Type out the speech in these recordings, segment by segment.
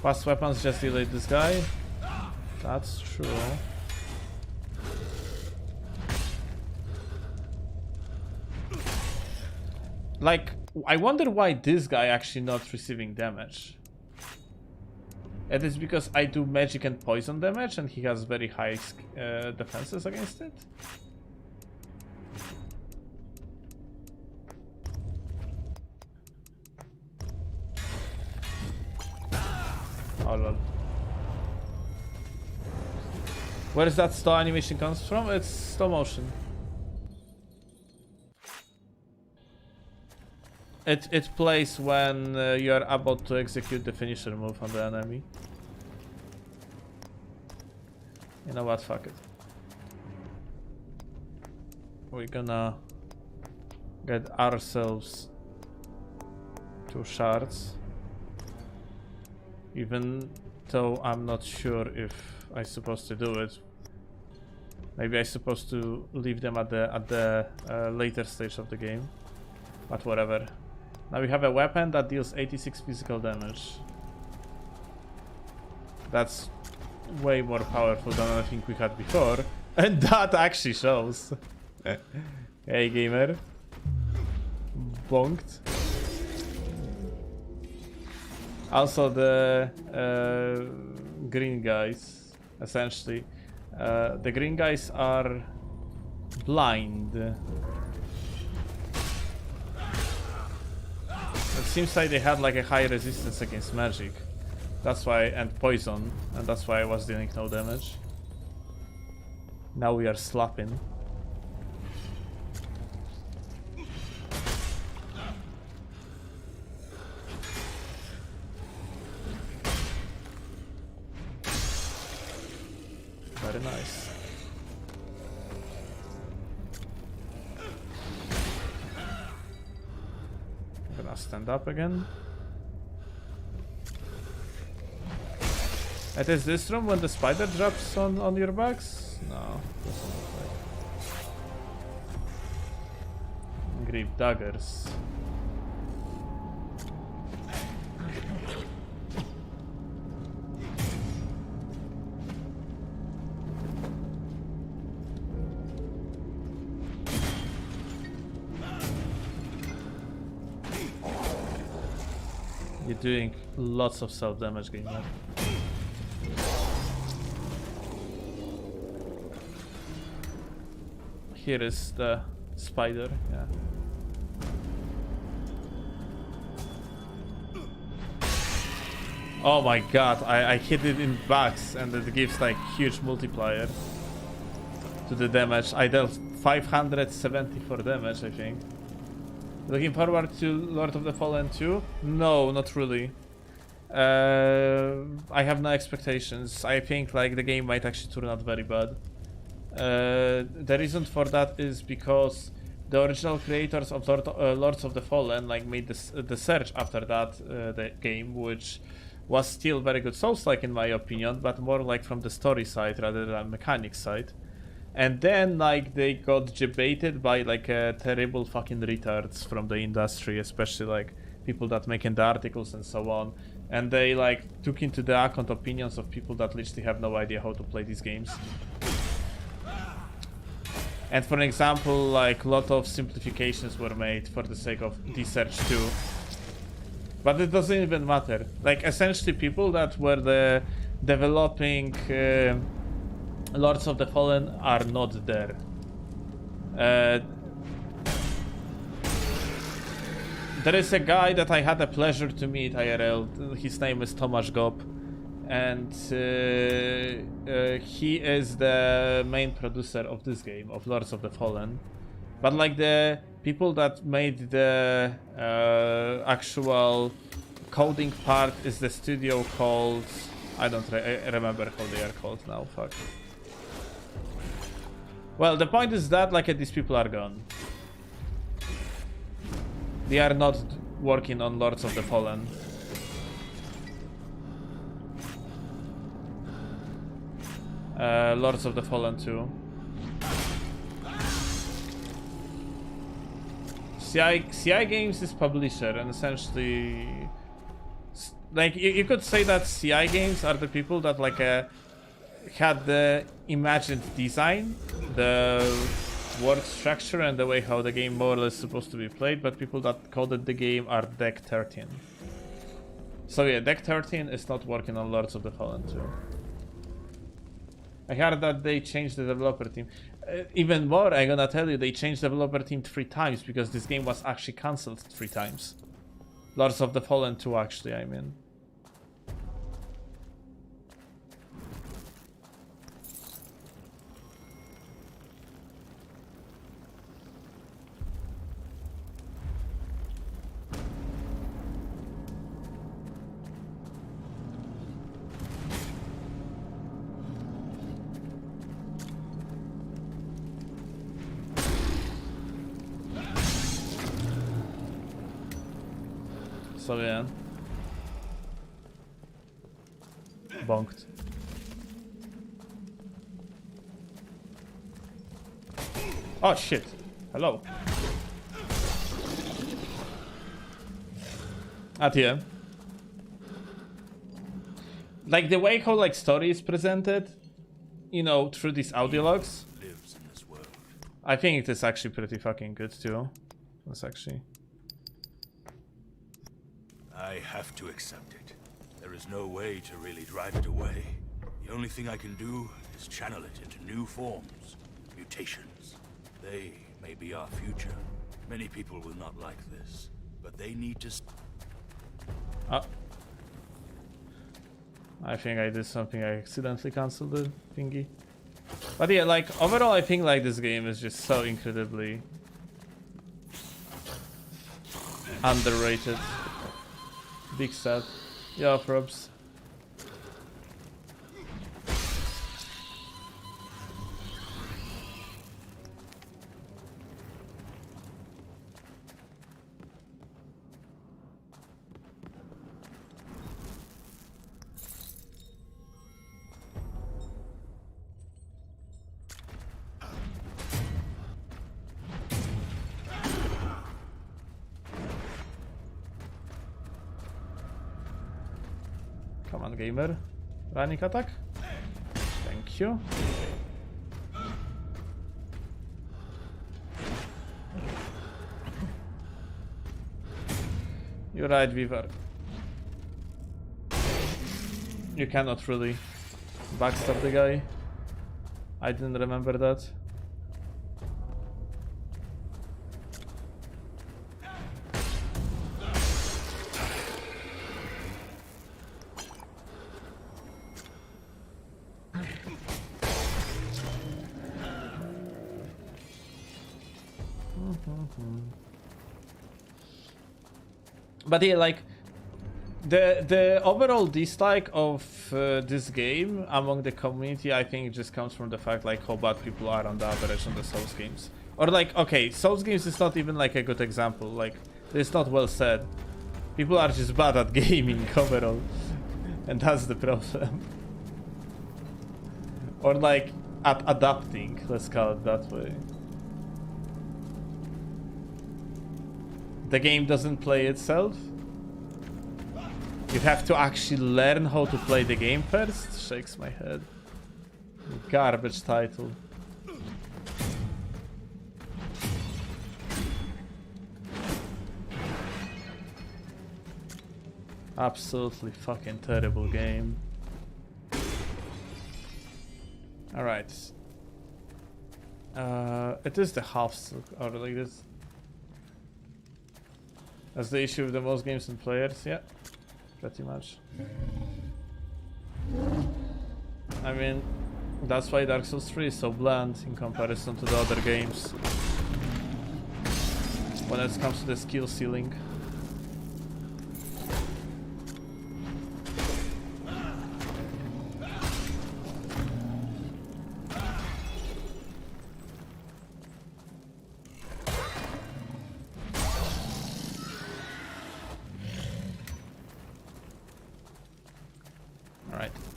Fast weapons just delayed this guy. That's true. Like, I wonder why this guy actually not receiving damage. It is because I do magic and poison damage and he has very high defenses against it. Oh lol. Where is that slow animation comes from? It's slow motion. It plays when you're about to execute the finisher move on the enemy. You know what? Fuck it. We're gonna get ourselves 2 shards. Even though I'm not sure if I'm supposed to do it. Maybe I'm supposed to leave them at the later stage of the game. But whatever. Now we have a weapon that deals 86 physical damage. That's way more powerful than I think we had before. And that actually shows. Hey gamer. Bonked. Also the green guys, essentially. The green guys are blind. It seems like they had like a high resistance against magic. That's why, and poison, and that's why I was dealing no damage. Now we are slapping. Very nice. I'm gonna stand up again. It is this room when the spider drops on your backs? No, doesn't look like. Grip daggers. You're doing lots of self-damage, gamer. Here is the spider, yeah. Oh my god, I hit it in backs and it gives like huge multiplier to the damage. I dealt 574 damage, I think. Looking forward to Lord of the Fallen 2? No, not really. I have no expectations. I think like the game might actually turn out very bad. The reason for that is because the original creators of Lords of the Fallen like made the Search after that the game, which was still very good Souls-like in my opinion, but more like from the story side rather than mechanics side. And then like they got debated by like terrible fucking retards from the industry, especially like people that making the articles and so on. And they like took into the account opinions of people that literally have no idea how to play these games. And for example, like a lot of simplifications were made for the sake of the Search 2. But it doesn't even matter. Like essentially people that were developing Lords of the Fallen are not there. There is a guy that I had the pleasure to meet IRL. His name is Tomasz Gob, and he is the main producer of this game, of Lords of the Fallen. But like the people that made the actual coding part is the studio called... I don't remember how they are called now, fuck. Well, the point is that like these people are gone. They are not working on Lords of the Fallen. Lords of the Fallen 2. CI Games is publisher, and essentially Like you could say that CI games are the people that like had the imagined design, the word structure, and the way how the game more or less supposed to be played, but people that coded the game are Deck 13. So yeah, Deck 13 is not working on Lords of the Fallen 2. I heard that they changed the developer team. Even more, I'm gonna tell you, they changed the developer team 3 times because this game was actually cancelled 3 times. Lords of the Fallen 2 actually, I mean. So yeah. Bonked. Oh shit. Hello. At here. Like the way how like story is presented, you know, through these audio logs. I think it is actually pretty fucking good too. That's actually. I have to accept it. There is no way to really drive it away. The only thing I can do is channel it into new forms, mutations. They may be our future. Many people will not like this, but they need to... Oh. I think I did something. I accidentally cancelled the thingy. But yeah, like overall I think like this game is just so incredibly underrated. Big sad. Yeah, props. Come on, gamer. Running attack. Thank you. You're right, Weaver. You cannot really backstab the guy. I didn't remember that. But yeah, like the overall dislike of this game among the community, I think, just comes from the fact like how bad people are on the average on the Souls games. Or like, okay, Souls games is not even like a good example. Like, it's not well said. People are just bad at gaming overall, and that's the problem. Or like at adapting, let's call it that way. The game doesn't play itself. You have to actually learn how to play the game first. Shakes my head. Garbage title. Absolutely fucking terrible game. Alright. It is the half or like this. That's the issue with the most games and players, yeah. Pretty much. I mean, that's why Dark Souls 3 is so bland in comparison to the other games. When it comes to the skill ceiling.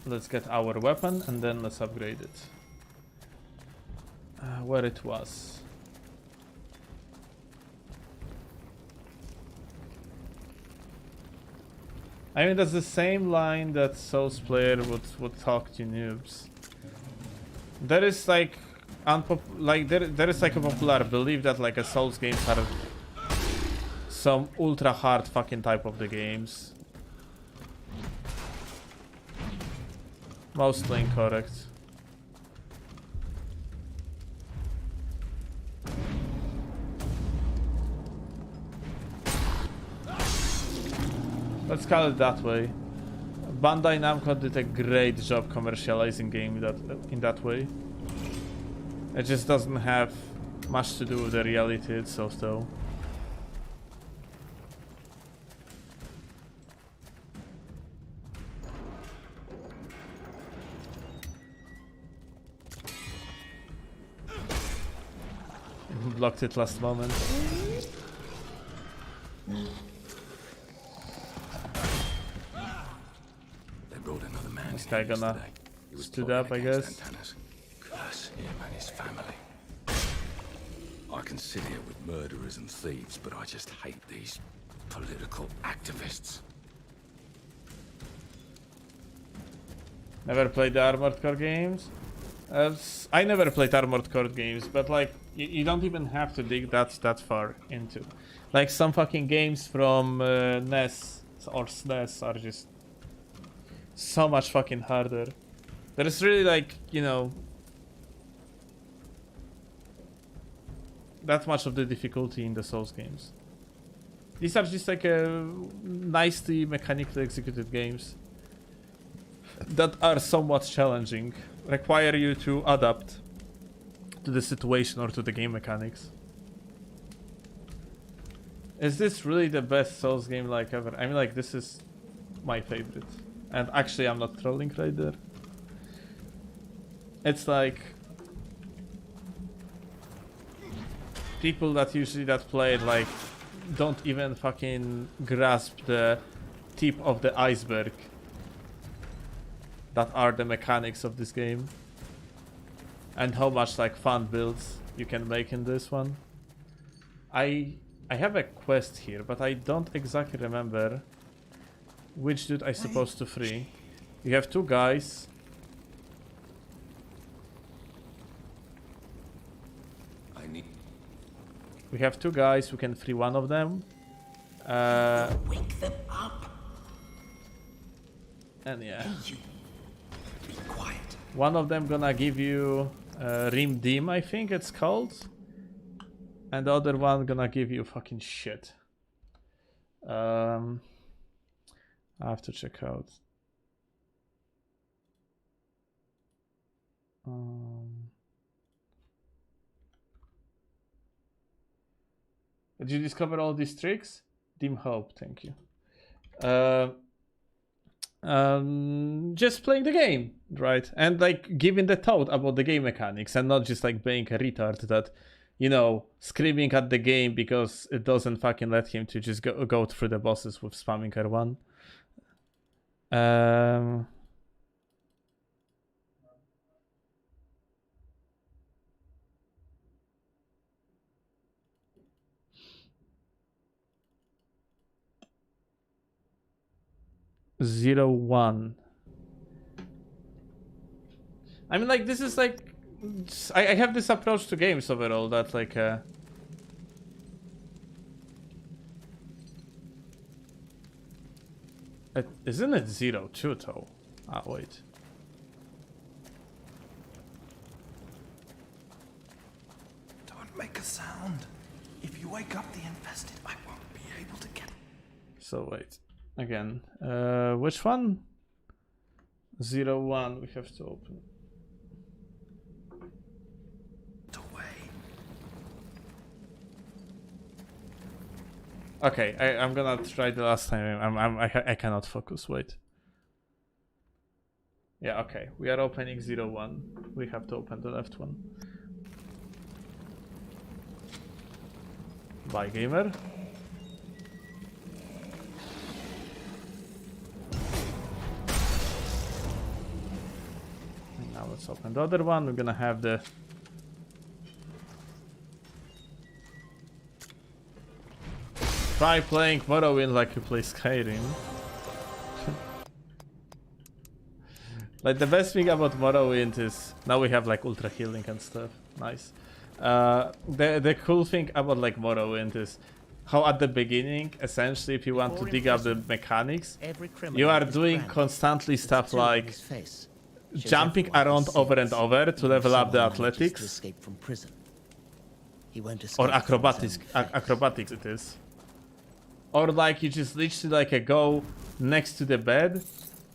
Let's get our weapon and then let's upgrade it. Where it was. I mean, that's the same line that Souls player would talk to noobs. There is like there is like a popular belief that like a Souls games are some ultra hard fucking type of the games. Mostly incorrect. Let's call it that way. Bandai Namco did a great job commercializing game in that way. It just doesn't have much to do with the reality itself, though. Blocked it last moment. This guy gonna stood up, I guess. Curse him and his family. I can sit here with murderers and thieves, but I just hate these political activists. Never played the Armored Core games. I never played Armored Core games, but like you don't even have to dig that far into. Like some fucking games from NES or SNES are just so much fucking harder. There is really like, you know, that much of the difficulty in the Souls games. These are just like nicely mechanically executed games that are somewhat challenging, require you to adapt to the situation or to the game mechanics. Is this really the best Souls game like ever? I mean, like, this is my favorite. And actually, I'm not trolling right there. It's like people that usually play it like don't even fucking grasp the tip of the iceberg that are the mechanics of this game and how much like fun builds you can make in this one. I have a quest here, but I don't exactly remember which dude I supposed to free. You have two guys. We have two guys. We can free one of them. Wake them up. And yeah. Hey, be quiet. One of them gonna give you Rim Dim, I think it's called. And the other one gonna give you fucking shit. I have to check out. Did you discover all these tricks? Dim Hope, thank you. Just playing the game, right? And like giving the thought about the game mechanics and not just like being a retard that, you know, screaming at the game because it doesn't fucking let him to just go through the bosses with spamming R1. 01. I mean, like, this is like I have this approach to games overall that like isn't it 02 though? Ah, wait. Don't make a sound. If you wake up the infested, I won't be able to get. So wait. Again, which one? 01 we have to open. Okay, I'm gonna try the last time. I cannot focus. Wait. Yeah, okay. We are opening 01. We have to open the left one. Bye, gamer. And now let's open the other one. We're gonna have the try playing Morrowind like you play Skyrim. Like the best thing about Morrowind is now we have like ultra healing and stuff. Nice. The cool thing about like Morrowind is how at the beginning, essentially, if you want to dig up the mechanics, you are doing constantly stuff like jumping around over and over to level up the athletics or acrobatics it is. Or like you just literally like go next to the bed,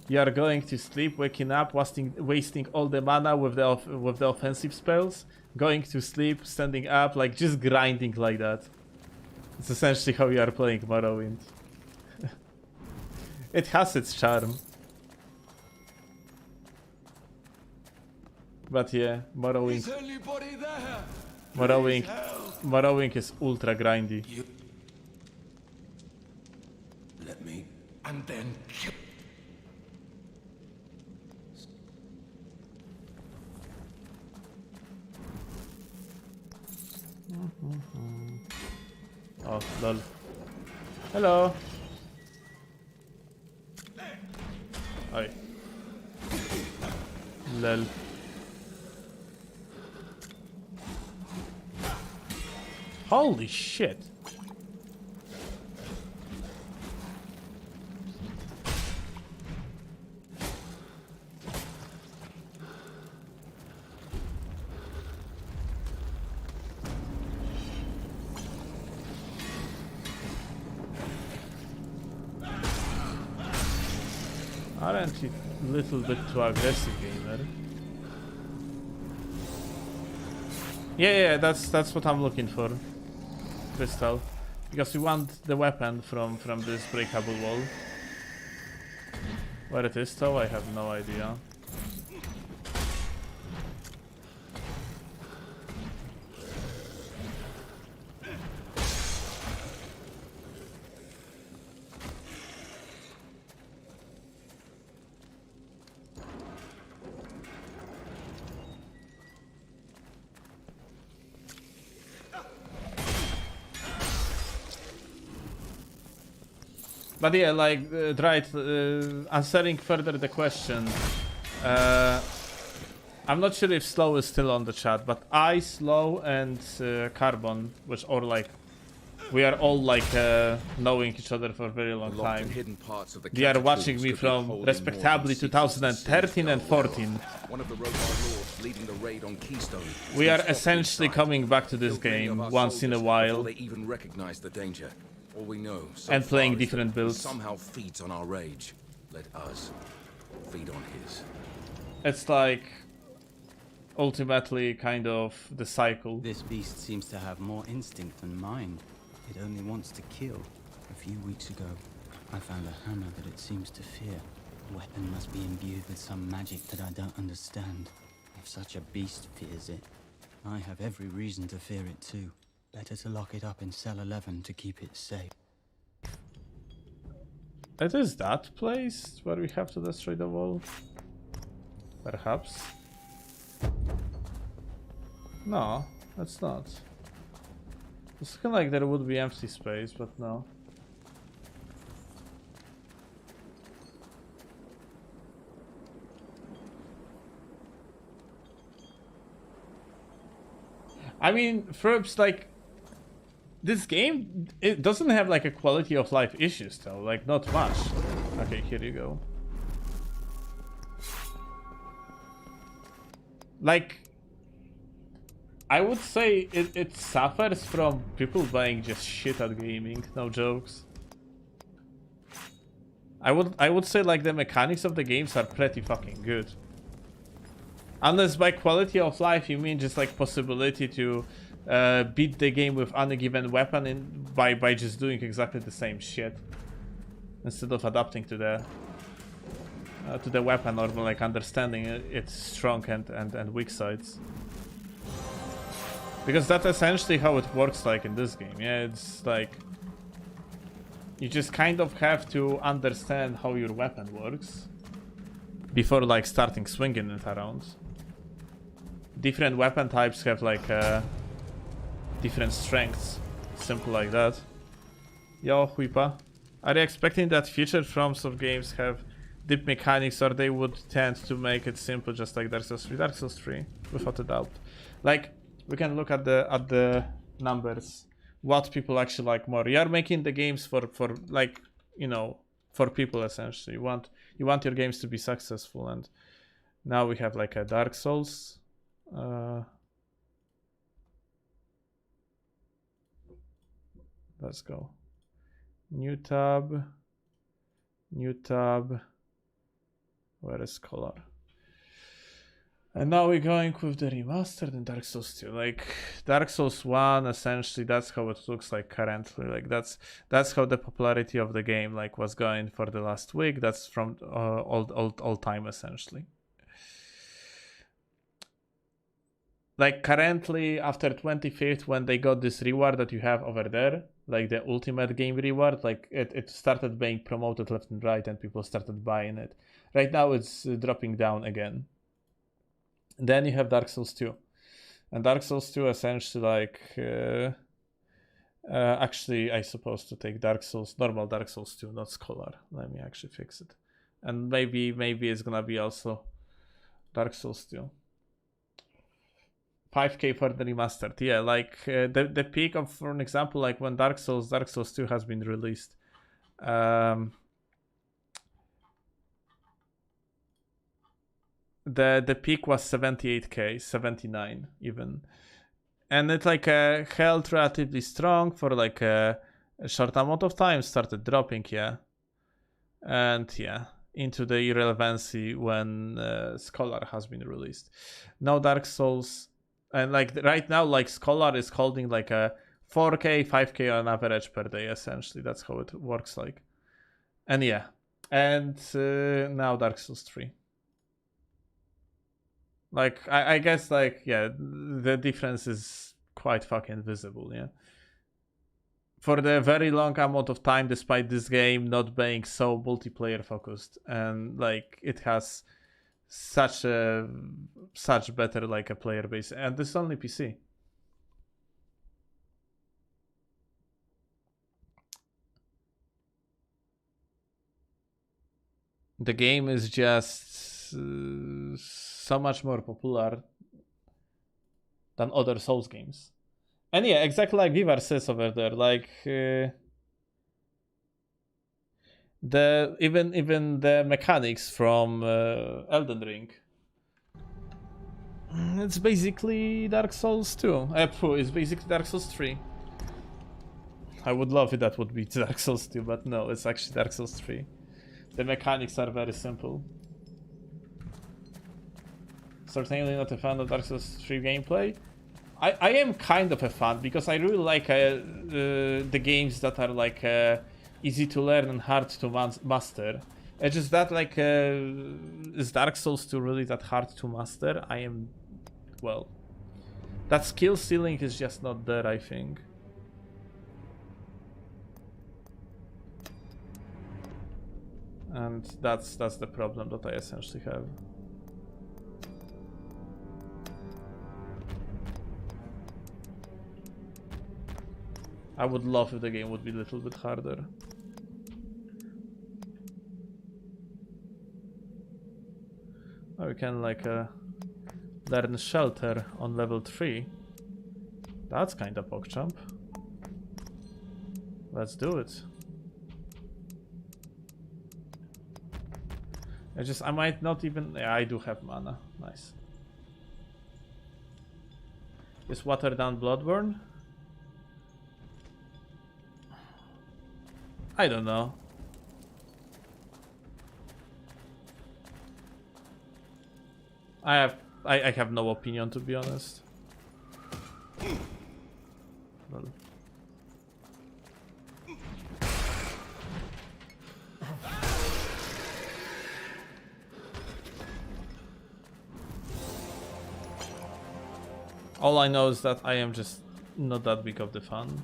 you are going to sleep, waking up, wasting all the mana with the offensive spells, going to sleep, standing up, like just grinding like that. It's essentially how you are playing Morrowind. It has its charm. But yeah, Morrowind is ultra grindy. Let me, and then kill. Oh, lol. Hello. Oi. Lol. Holy shit. Aren't you a little bit too aggressive, gamer? Yeah, that's what I'm looking for. Crystal. Because we want the weapon from this breakable wall. Where it is though, I have no idea. But yeah, like, right, answering further the question, I'm not sure if Slow is still on the chat, but I, Slow, and Carbon, or like, we are all like knowing each other for a very long time. They are watching me from respectably 2013 and 14. One of the robot lords leading the raid on Keystone. We are essentially coming back to this game once in a while. They even recognize the danger. All we know so and playing far is different that builds. Somehow feeds on our rage. Let us feed on his. It's like ultimately kind of the cycle. This beast seems to have more instinct than mine. It only wants to kill. A few weeks ago, I found a hammer that it seems to fear. The weapon must be imbued with some magic that I don't understand. If such a beast fears it, I have every reason to fear it too. Better to lock it up in cell 11 to keep it safe. It is that place where we have to destroy the wall? Perhaps? No, that's not. It's looking like there would be empty space, but no. I mean, Ferbs, like, this game, it doesn't have like a quality of life issues though, like not much. Okay, here you go. Like, I would say it suffers from people buying just shit at gaming, no jokes. I would say like the mechanics of the games are pretty fucking good. Unless by quality of life you mean just like possibility to beat the game with any given weapon by just doing exactly the same shit instead of adapting to the weapon or like understanding its strong and weak sides. Because that's essentially how it works like in this game. Yeah, it's like you just kind of have to understand how your weapon works before like starting swinging it around. Different weapon types have like different strengths. Simple like that. Yo, Huipa. Are you expecting that future FromSoft games have deep mechanics, or they would tend to make it simple, just like Dark Souls 3. Dark Souls 3, without a doubt. Like, we can look at the numbers. What people actually like more. You are making the games for like, you know, for people essentially. You want your games to be successful, and now we have like a Dark Souls. Let's go. New tab. Where is color? And now we're going with the remastered and Dark Souls 2. Like Dark Souls 1, essentially, that's how it looks like currently. Like that's how the popularity of the game like was going for the last week. That's from all time essentially. Like currently after 25th, when they got this reward that you have over there, like the ultimate game reward, like it started being promoted left and right and people started buying it. Right now it's dropping down again. Then you have Dark Souls 2. And Dark Souls 2 essentially like... actually, I supposed to take normal Dark Souls 2, not Scholar. Let me actually fix it. And maybe it's gonna be also Dark Souls 2. 5k for the remastered. Yeah, like the peak of, for an example, like when Dark Souls 2 has been released. The peak was 78k, 79 even, and it like held relatively strong for like a short amount of time, started dropping, yeah, and yeah, into the irrelevancy when Scholar has been released. Now Dark Souls, and like right now, like Scholar is holding like a 4k, 5k on average per day, essentially. That's how it works like, and yeah, and now Dark Souls 3. Like, I guess, like, yeah, the difference is quite fucking visible, yeah. For the very long amount of time, despite this game not being so multiplayer focused, and, like, it has such better, like, a player base, and this is only PC. The game is just... so much more popular than other Souls games. And yeah, exactly like Vivar says over there, like the even the mechanics from Elden Ring. It's basically Dark Souls 2. It's basically Dark Souls 3. I would love it that would be Dark Souls 2, but no, it's actually Dark Souls 3. The mechanics are very simple. Certainly not a fan of Dark Souls 3 gameplay. I am kind of a fan because I really like the games that are like easy to learn and hard to master. It's just that like is Dark Souls 2 really that hard to master? Well, that skill ceiling is just not there, I think. And that's the problem that I essentially have. I would love if the game would be a little bit harder. Oh, we can like learn Shelter on level 3. That's kinda PogChamp. Let's do it. I might not even... Yeah, I do have mana. Nice. Is water down Bloodborne? I don't know. I have no opinion, to be honest. Well. All I know is that I am just not that big of the fan.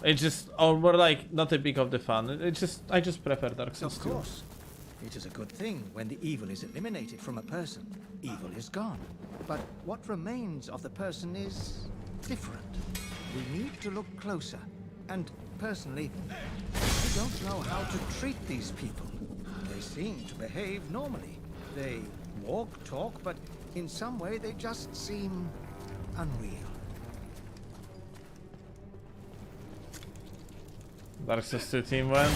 It's just, or more like, not a big of the fan. I just prefer Dark Souls 2. Of course. It is a good thing when the evil is eliminated from a person. Evil is gone. But what remains of the person is different. We need to look closer. And personally, I don't know how to treat these people. They seem to behave normally. They walk, talk, but in some way they just seem unreal. Dark Souls 2 team went.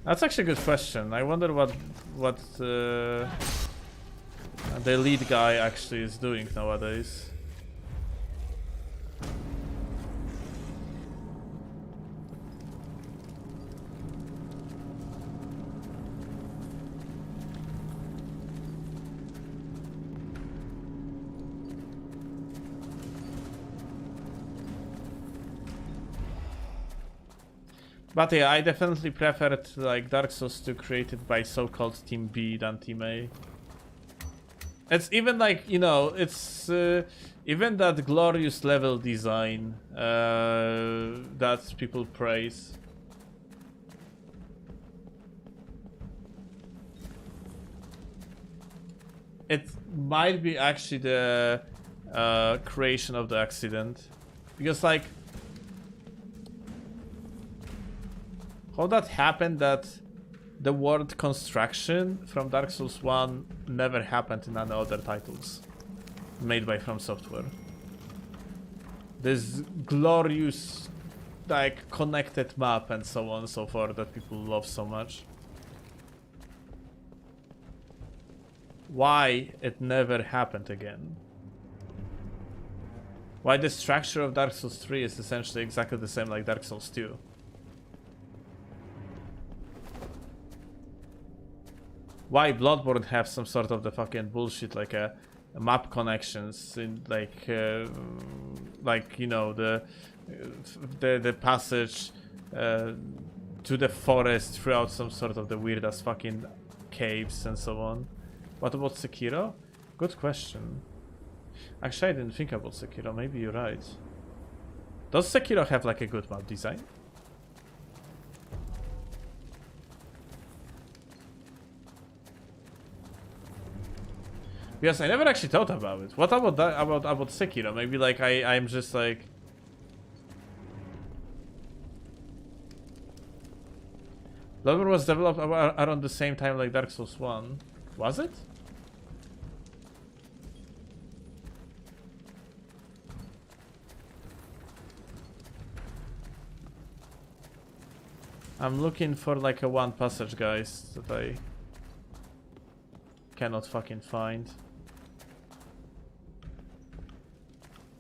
That's actually a good question. I wonder what the lead guy actually is doing nowadays. But yeah, I definitely preferred like Dark Souls 2 created by so-called Team B than Team A. It's even like, you know, it's even that glorious level design that people praise. It might be actually the creation of the accident, because like, how that happened that the world construction from Dark Souls 1 never happened in any other titles made by From Software. This glorious, like, connected map and so on and so forth that people love so much. Why it never happened again? Why the structure of Dark Souls 3 is essentially exactly the same like Dark Souls 2. Why Bloodborne have some sort of the fucking bullshit like a map connections in like you know the passage to the forest throughout some sort of the weird ass fucking caves and so on. What about Sekiro? Good question. Actually, I didn't think about Sekiro. Maybe you're right. Does Sekiro have like a good map design? Yes, I never actually thought about it. What about that? About Sekiro? Maybe like I'm just like. Bloodborne was developed around the same time like Dark Souls 1. Was it? I'm looking for like a one passage, guys, that I cannot fucking find.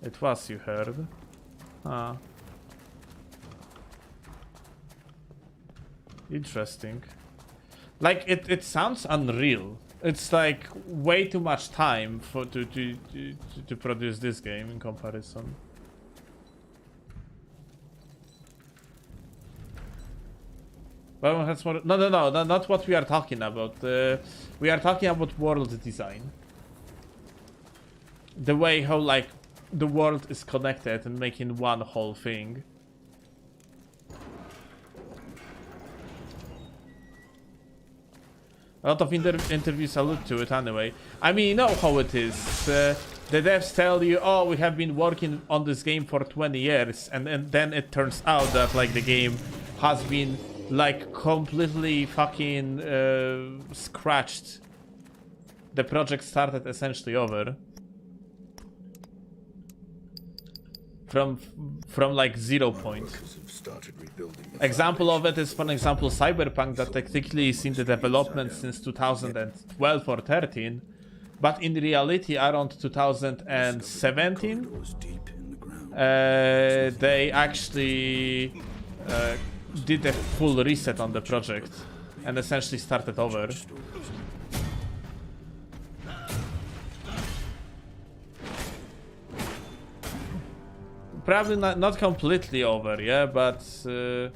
It was, you heard. Ah. Interesting. Like it sounds unreal. It's like way too much time for to produce this game in comparison. Well, that's more. No, not what we are talking about. We are talking about world design. The way how like the world is connected and making one whole thing. A lot of interviews allude to it anyway. I mean, you know how it is. The devs tell you, oh, we have been working on this game for 20 years, and then it turns out that like the game has been like completely fucking scratched. The project started essentially over. From like 0 point. Example of it is, for example, Cyberpunk, that technically is in the development since 2012 or 13, but in reality around 2017 they actually did a full reset on the project and essentially started over. Probably not completely over, yeah, but there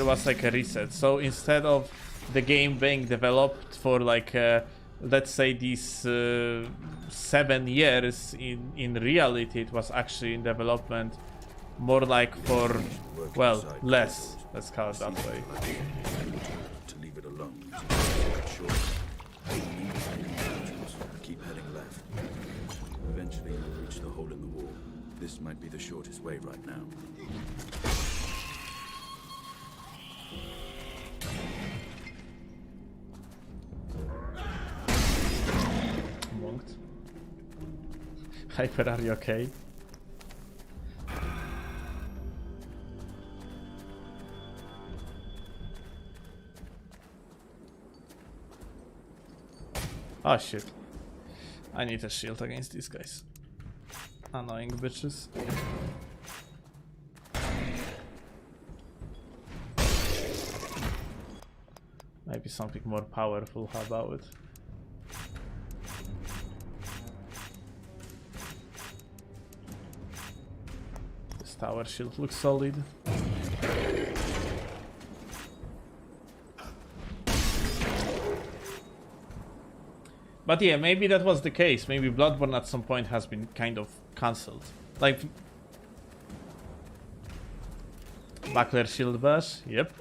was like a reset. So instead of the game being developed for like let's say these 7 years, in reality it was actually in development more like for, well, less, let's call it that way. To leave it alone. Keep heading left. Eventually you'll reach the hole in the wall. This might be the shortest way right now. Hyper, are you okay? Oh shit. I need a shield against these guys. Annoying bitches. Maybe something more powerful, how about it? This tower shield looks solid. But yeah, maybe that was the case. Maybe Bloodborne at some point has been kind of cancelled. Like... Buckler shield bash, yep.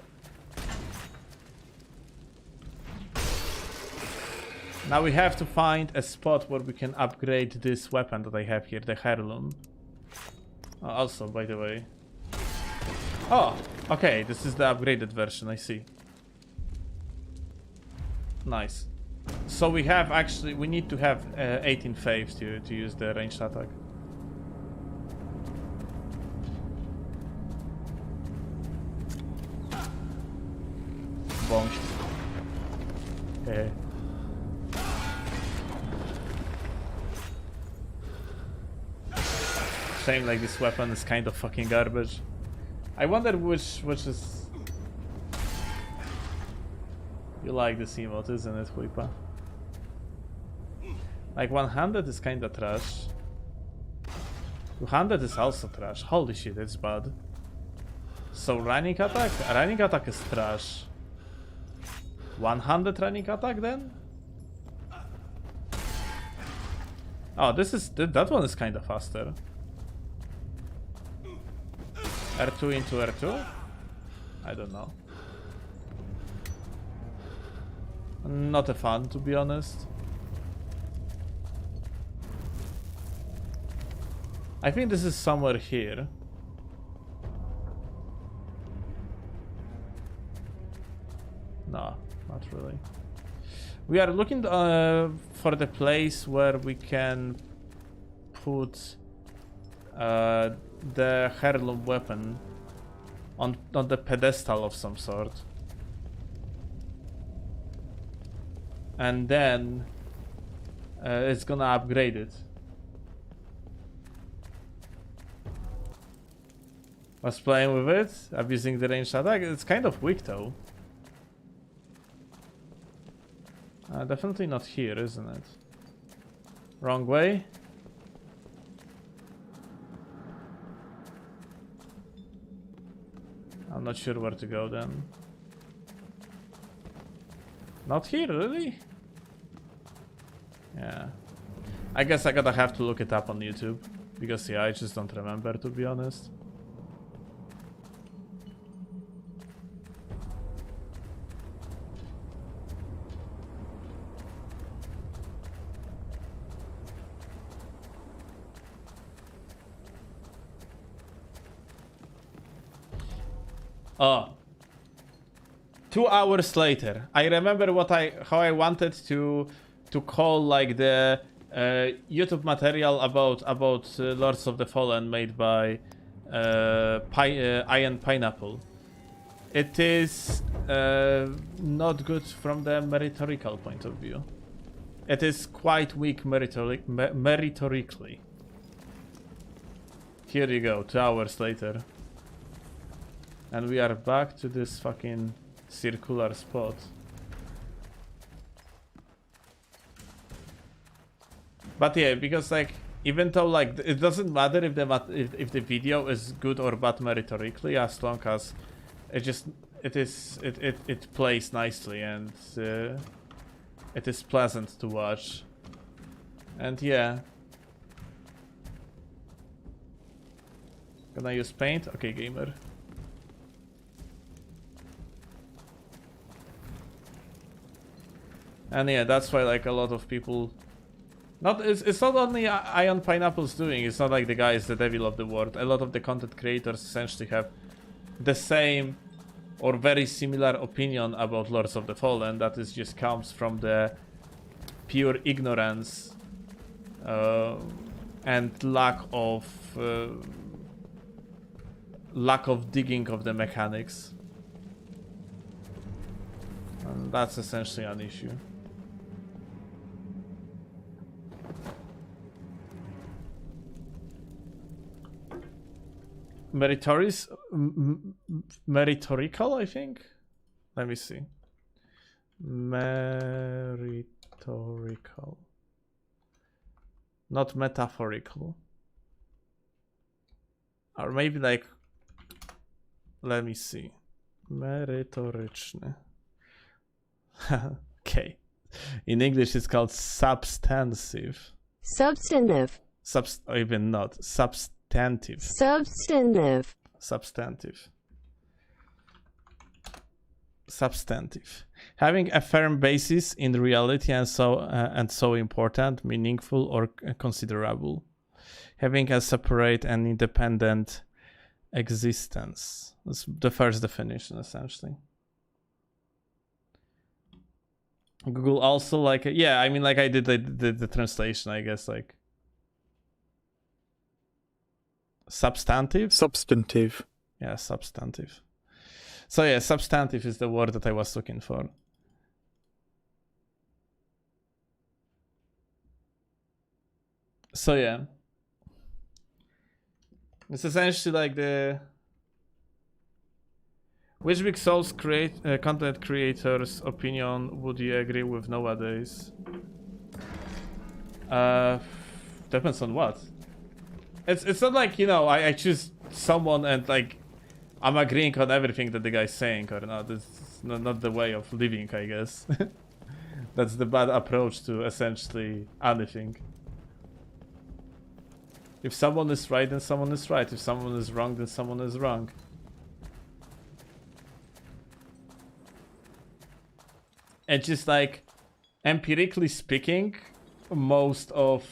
Now we have to find a spot where we can upgrade this weapon that I have here, the heirloom. Also, by the way. Oh, okay, this is the upgraded version, I see. Nice. So we have actually, we need to have 18 faves to use the ranged attack. Bonk. Shame, like, this weapon is kind of fucking garbage. I wonder which is... You like this emote, isn't it, Whippa? Like, one-handed is kinda trash. Two-handed is also trash. Holy shit, it's bad. So running attack? Running attack is trash. One-handed running attack then? Oh, that one is kinda faster. R2 into R2? I don't know. Not a fan, to be honest. I think this is somewhere here. No, not really. We are looking for the place where we can put the heirloom weapon on the pedestal of some sort. And then it's gonna upgrade it. Was playing with it, abusing the ranged attack. It's kind of weak though. Definitely not here, isn't it? Wrong way. I'm not sure where to go then. Not here, really? Yeah. I guess I gotta have to look it up on YouTube. Because yeah, I just don't remember, to be honest. Oh. 2 hours later, I remember how I wanted to call like the YouTube material about Lords of the Fallen made by Iron Pineapple. It is not good from the meritorical point of view. It is quite weak meritorically. Here you go, 2 hours later. And we are back to this fucking circular spot. But yeah, because like, even though like it doesn't matter if the video is good or bad meritorically, as long as it plays nicely and it is pleasant to watch. And yeah. Can I use paint? Okay, gamer. And yeah, that's why like a lot of people, it's not only Iron Pineapple's doing, it's not like the guy is the devil of the world. A lot of the content creators essentially have the same or very similar opinion about Lords of the Fallen, that is just comes from the pure ignorance and lack of digging of the mechanics. And that's essentially an issue. Meritorical, I think. Let me see. Meritorical. Not metaphorical. Or maybe like, let me see. Merytoryczny. Okay. In English it's called substantive. Substantive. Or even not. Substantive. Substantive. Substantive. Substantive. Having a firm basis in reality and so important, meaningful, or considerable. Having a separate and independent existence. That's the first definition, essentially. Google also like, yeah, I mean, like I did the translation, I guess, like substantive. Substantive. Yeah, substantive. So yeah, substantive is the word that I was looking for. So yeah, it's essentially like the which Big Souls content creators' opinion would you agree with nowadays? Depends on what. It's not like, you know, I choose someone and like I'm agreeing on everything that the guy's saying or not. It's not the way of living, I guess. That's the bad approach to essentially anything. If someone is right, then someone is right. If someone is wrong, then someone is wrong. And just like empirically speaking, most of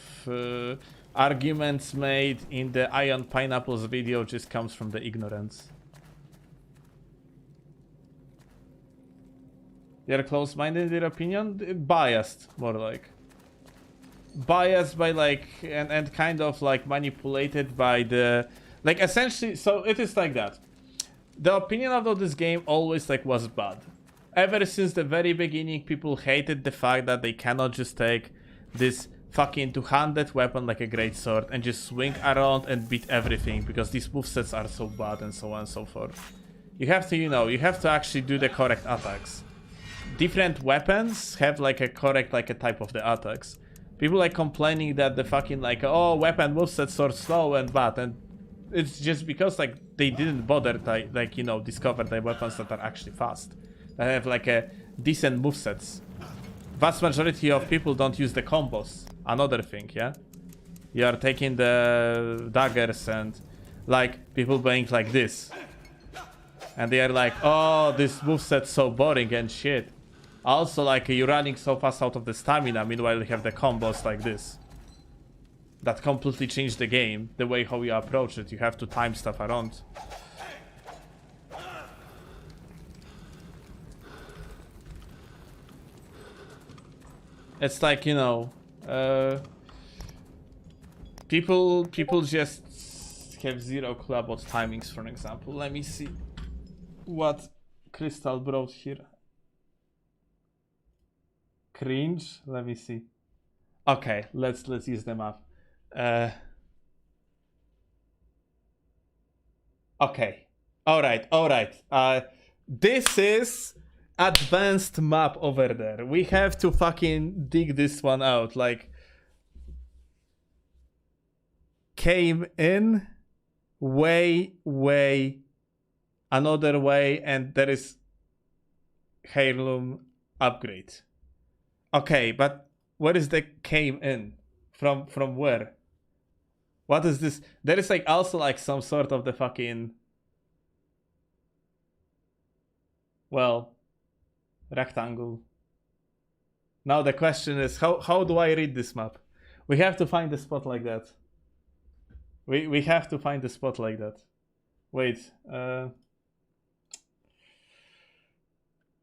arguments made in the Iron Pineapples video just comes from the ignorance. You're close-minded in your opinion? Biased, more like. Biased by like, and kind of like manipulated by the, like essentially, so it is like that. The opinion of this game always like was bad. Ever since the very beginning, people hated the fact that they cannot just take this fucking two-handed weapon like a greatsword and just swing around and beat everything because these movesets are so bad and so on and so forth. You have to, you know, you have to actually do the correct attacks. Different weapons have like a correct like a type of the attacks. People like complaining that the fucking like, oh, weapon movesets are slow and bad, and it's just because like they didn't bother to, like, you know, discover the weapons that are actually fast. That have like a decent movesets. Vast majority of people don't use the combos. Another thing, yeah? You are taking the daggers and like people being like this. And they are like, oh, this moveset's so boring and shit. Also, like, you're running so fast out of the stamina, meanwhile you have the combos like this. That completely changed the game, the way how you approach it. You have to time stuff around. It's like, you know, people just have zero clue about timings, for example. Let me see what Crystal brought here. Cringe. Let me see. Okay, let's use the map. Okay. All right. This is advanced map over there. We have to fucking dig this one out. Like, came in way another way, and there is heirloom upgrade. Okay, but where is the came in? From where? What is this? There is like also like some sort of the fucking, well, rectangle. Now the question is, how do I read this map? We have to find a spot like that. We have to find a spot like that. Wait,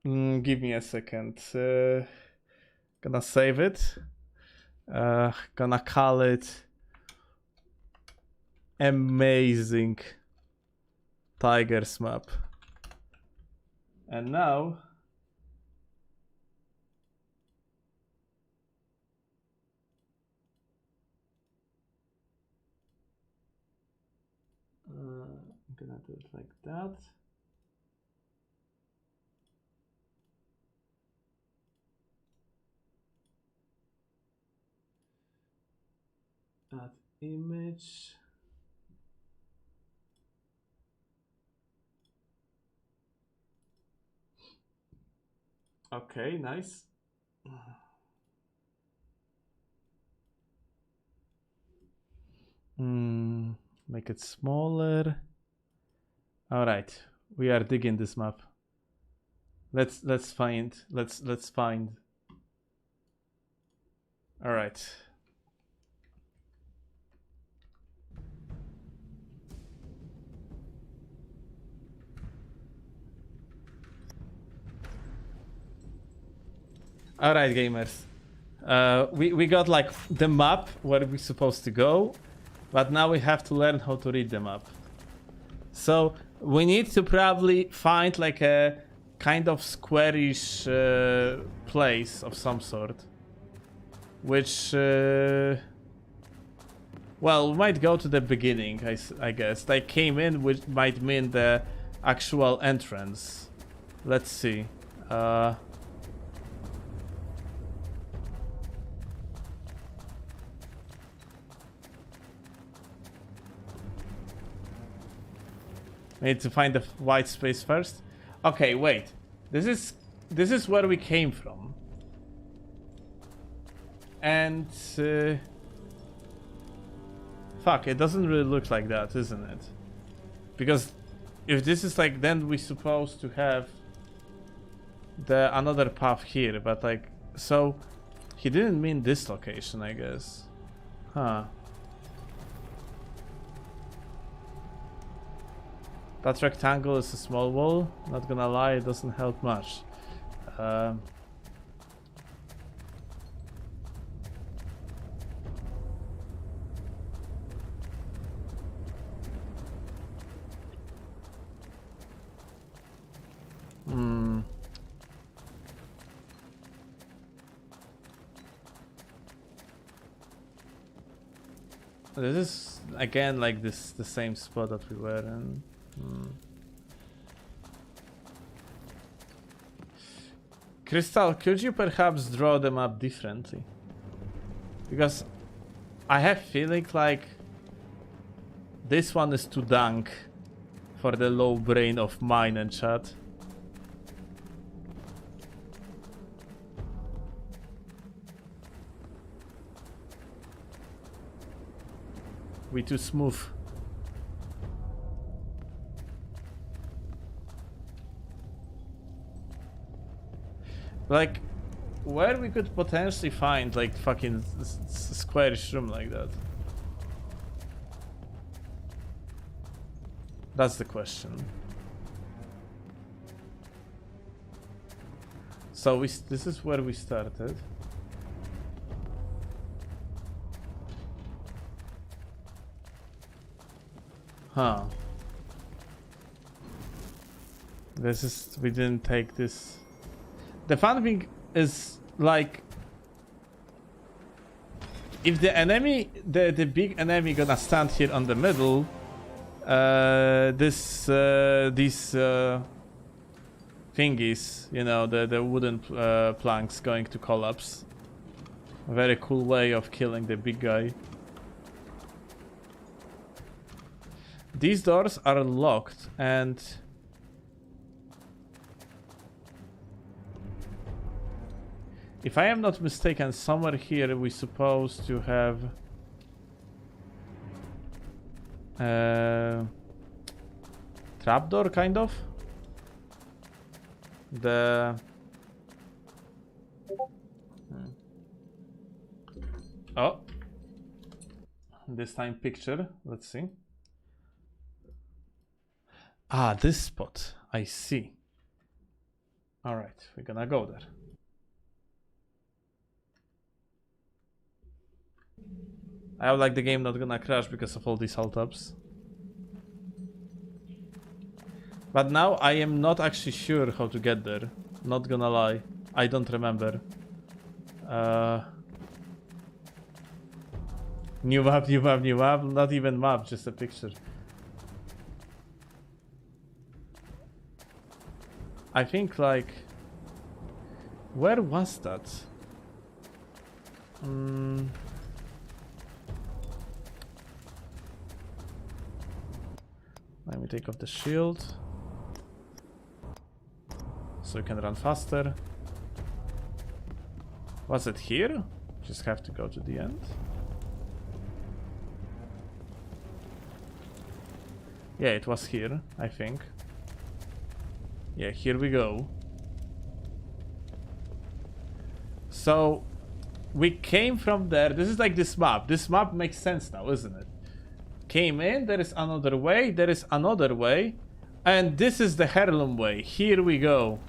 give me a second. Gonna save it. Gonna call it amazing tigers map. And now I'm gonna do it like that. Add image. Okay, nice. Make it smaller. All right, we are digging this map. Let's find. Let's find. All right. All right, gamers. We got like the map where we're supposed to go, but now we have to learn how to read the map. So we need to probably find like a kind of squarish place of some sort, which well, we might go to the beginning, I guess. They came in, which might mean the actual entrance. Let's see. We need to find the white space first. Okay, wait. This is where we came from. And fuck, it doesn't really look like that, isn't it? Because if this is like, then we're supposed to have the another path here, but like, so he didn't mean this location, I guess. Huh. That rectangle is a small wall. Not gonna lie, it doesn't help much. This is again like the same spot that we were in. Crystal, could you perhaps draw them up differently? Because I have feeling like this one is too dank for the low brain of mine and chat. We too smooth. Like, where we could potentially find like fucking squarish room like that? That's the question. So this is where we started. Huh. This is, we didn't take this. The fun thing is like, if the enemy, the big enemy gonna stand here on the middle, these thingies, you know, the wooden planks going to collapse. A very cool way of killing the big guy. These doors are locked, and if I am not mistaken, somewhere here we're supposed to have trapdoor, kind of. Oh, this time picture. Let's see. Ah, this spot. I see. All right, we're gonna go there. I have like the game not gonna crash because of all these alt tabs. But now I am not actually sure how to get there. Not gonna lie. I don't remember. New map, new map, new map. Not even map, just a picture. I think like... Where was that? Let me take off the shield. So we can run faster. Was it here? Just have to go to the end. Yeah, it was here, I think. Yeah, here we go. So we came from there. This is like this map. This map makes sense now, isn't it? Came in, there is another way, there is another way, and this is the Heirloom way. Here we go.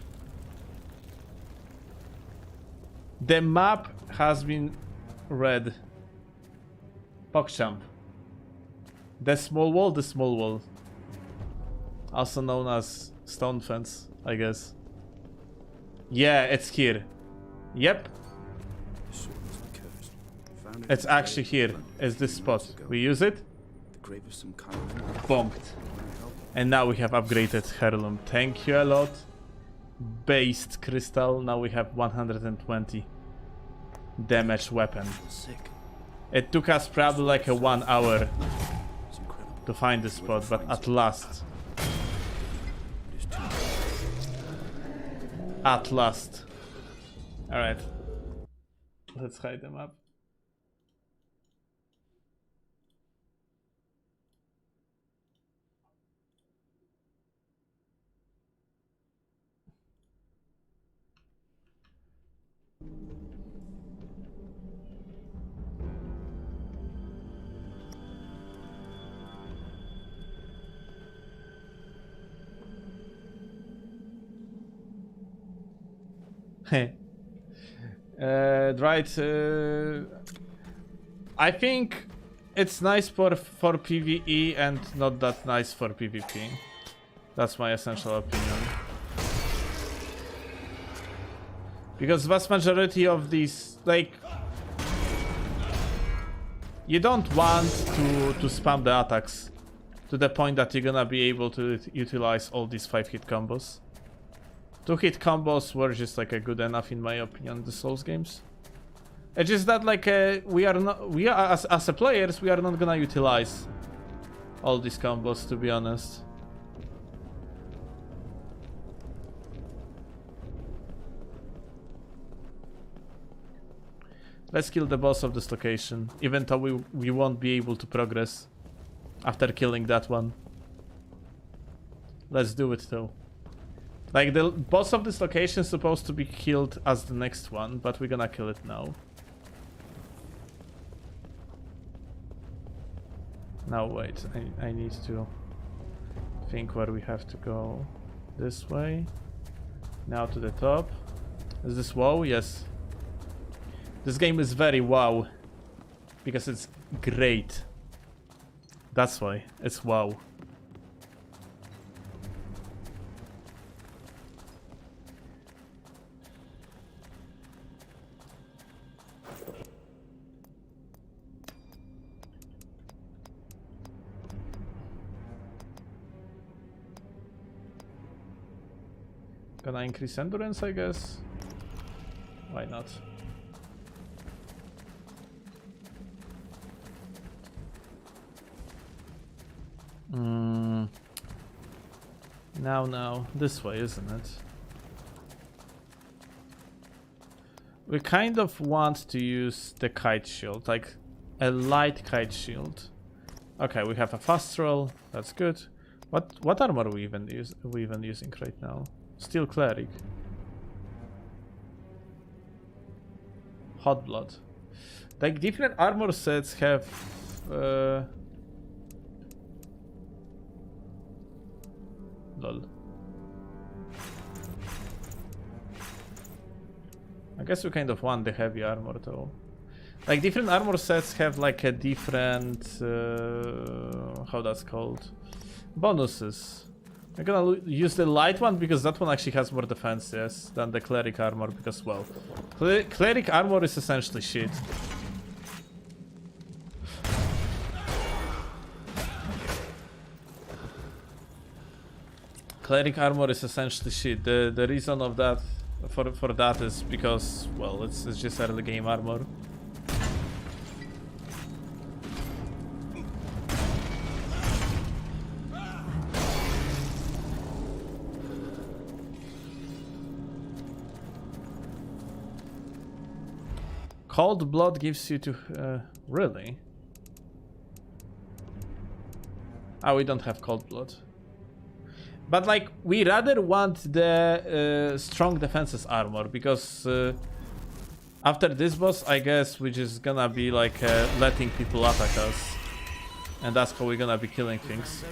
The map has been read. PogChamp. The small wall. Also known as stone fence, I guess. Yeah, it's here. Yep. It's actually here. It's this spot. We use it. Bombed. And now we have upgraded Heirloom. Thank you a lot. Based crystal. Now we have 120 damage weapon. It took us probably like a 1 hour to find this spot, but at last. At last. Alright. Let's hide them up. Right. I think it's nice for PvE and not that nice for PvP. That's my essential opinion. Because vast majority of these, like, you don't want to spam the attacks to the point that you're gonna be able to utilize all these 5-hit combos. 2-hit combos were just like a good enough in my opinion, the Souls games. It's just that like we are as a players we are not gonna utilize all these combos, to be honest. Let's kill the boss of this location, even though we won't be able to progress after killing that one. Let's do it though. Like, the boss of this location is supposed to be killed as the next one, but we're gonna kill it now. Now wait, I need to think where we have to go. This way. Now to the top. Is this WoW? Yes. This game is very WoW. Because it's great. That's why. It's WoW. Gonna increase endurance, I guess. Why not? Now, this way, isn't it? We kind of want to use the kite shield, like a light kite shield. Okay, we have a fast roll. That's good. What armor are we even using right now? Steel cleric. Hot blood. Like different armor sets have lol. I guess we kind of want the heavy armor though. Like different armor sets have like a different how that's called, bonuses. I'm gonna use the light one because that one actually has more defense, yes, than the cleric armor, because well, cleric armor is essentially shit. Cleric armor is essentially shit. The reason of that for that is because, well, it's just early game armor. Cold blood gives you to really? Ah, we don't have cold blood. But like, we rather want the strong defenses armor, because after this boss, I guess we're just gonna be like letting people attack us, and that's how we're gonna be killing things.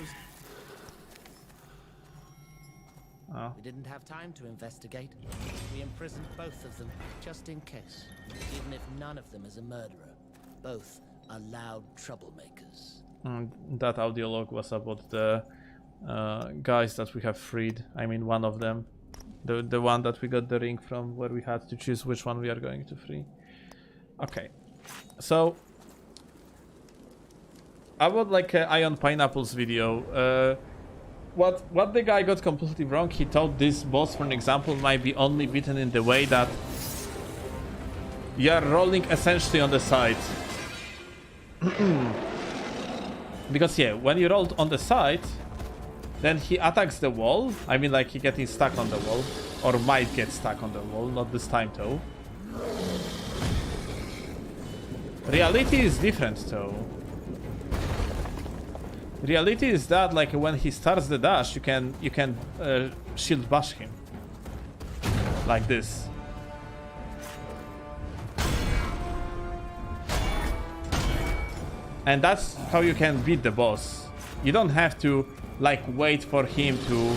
Oh. We didn't have time to investigate. We imprisoned both of them, just in case. Even if none of them is a murderer, both are loud troublemakers. That audio log was about the guys that we have freed. I mean, one of them. The one that we got the ring from, where we had to choose which one we are going to free. Okay. So, about like Ion Pineapple's video, what the guy got completely wrong, he thought this boss, for an example, might be only beaten in the way that you are rolling essentially on the side. Because yeah, when you rolled on the side, then he attacks the wall. I mean, like, he getting stuck on the wall, or might get stuck on the wall, not this time though. Reality is different though. Reality is that, like, when he starts the dash, you can shield bash him like this. And that's how you can beat the boss. You don't have to like wait for him to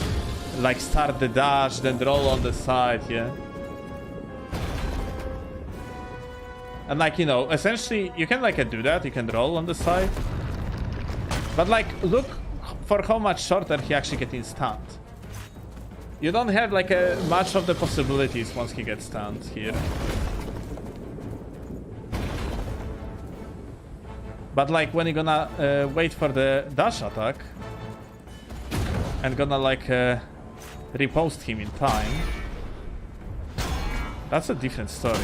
like start the dash, then roll on the side, yeah. And like, you know, essentially you can like do that, you can roll on the side. But like, look for how much shorter he actually getting stunned. You don't have like much of the possibilities once he gets stunned here. But like, when you're gonna wait for the dash attack and gonna like repost him in time, that's a different story.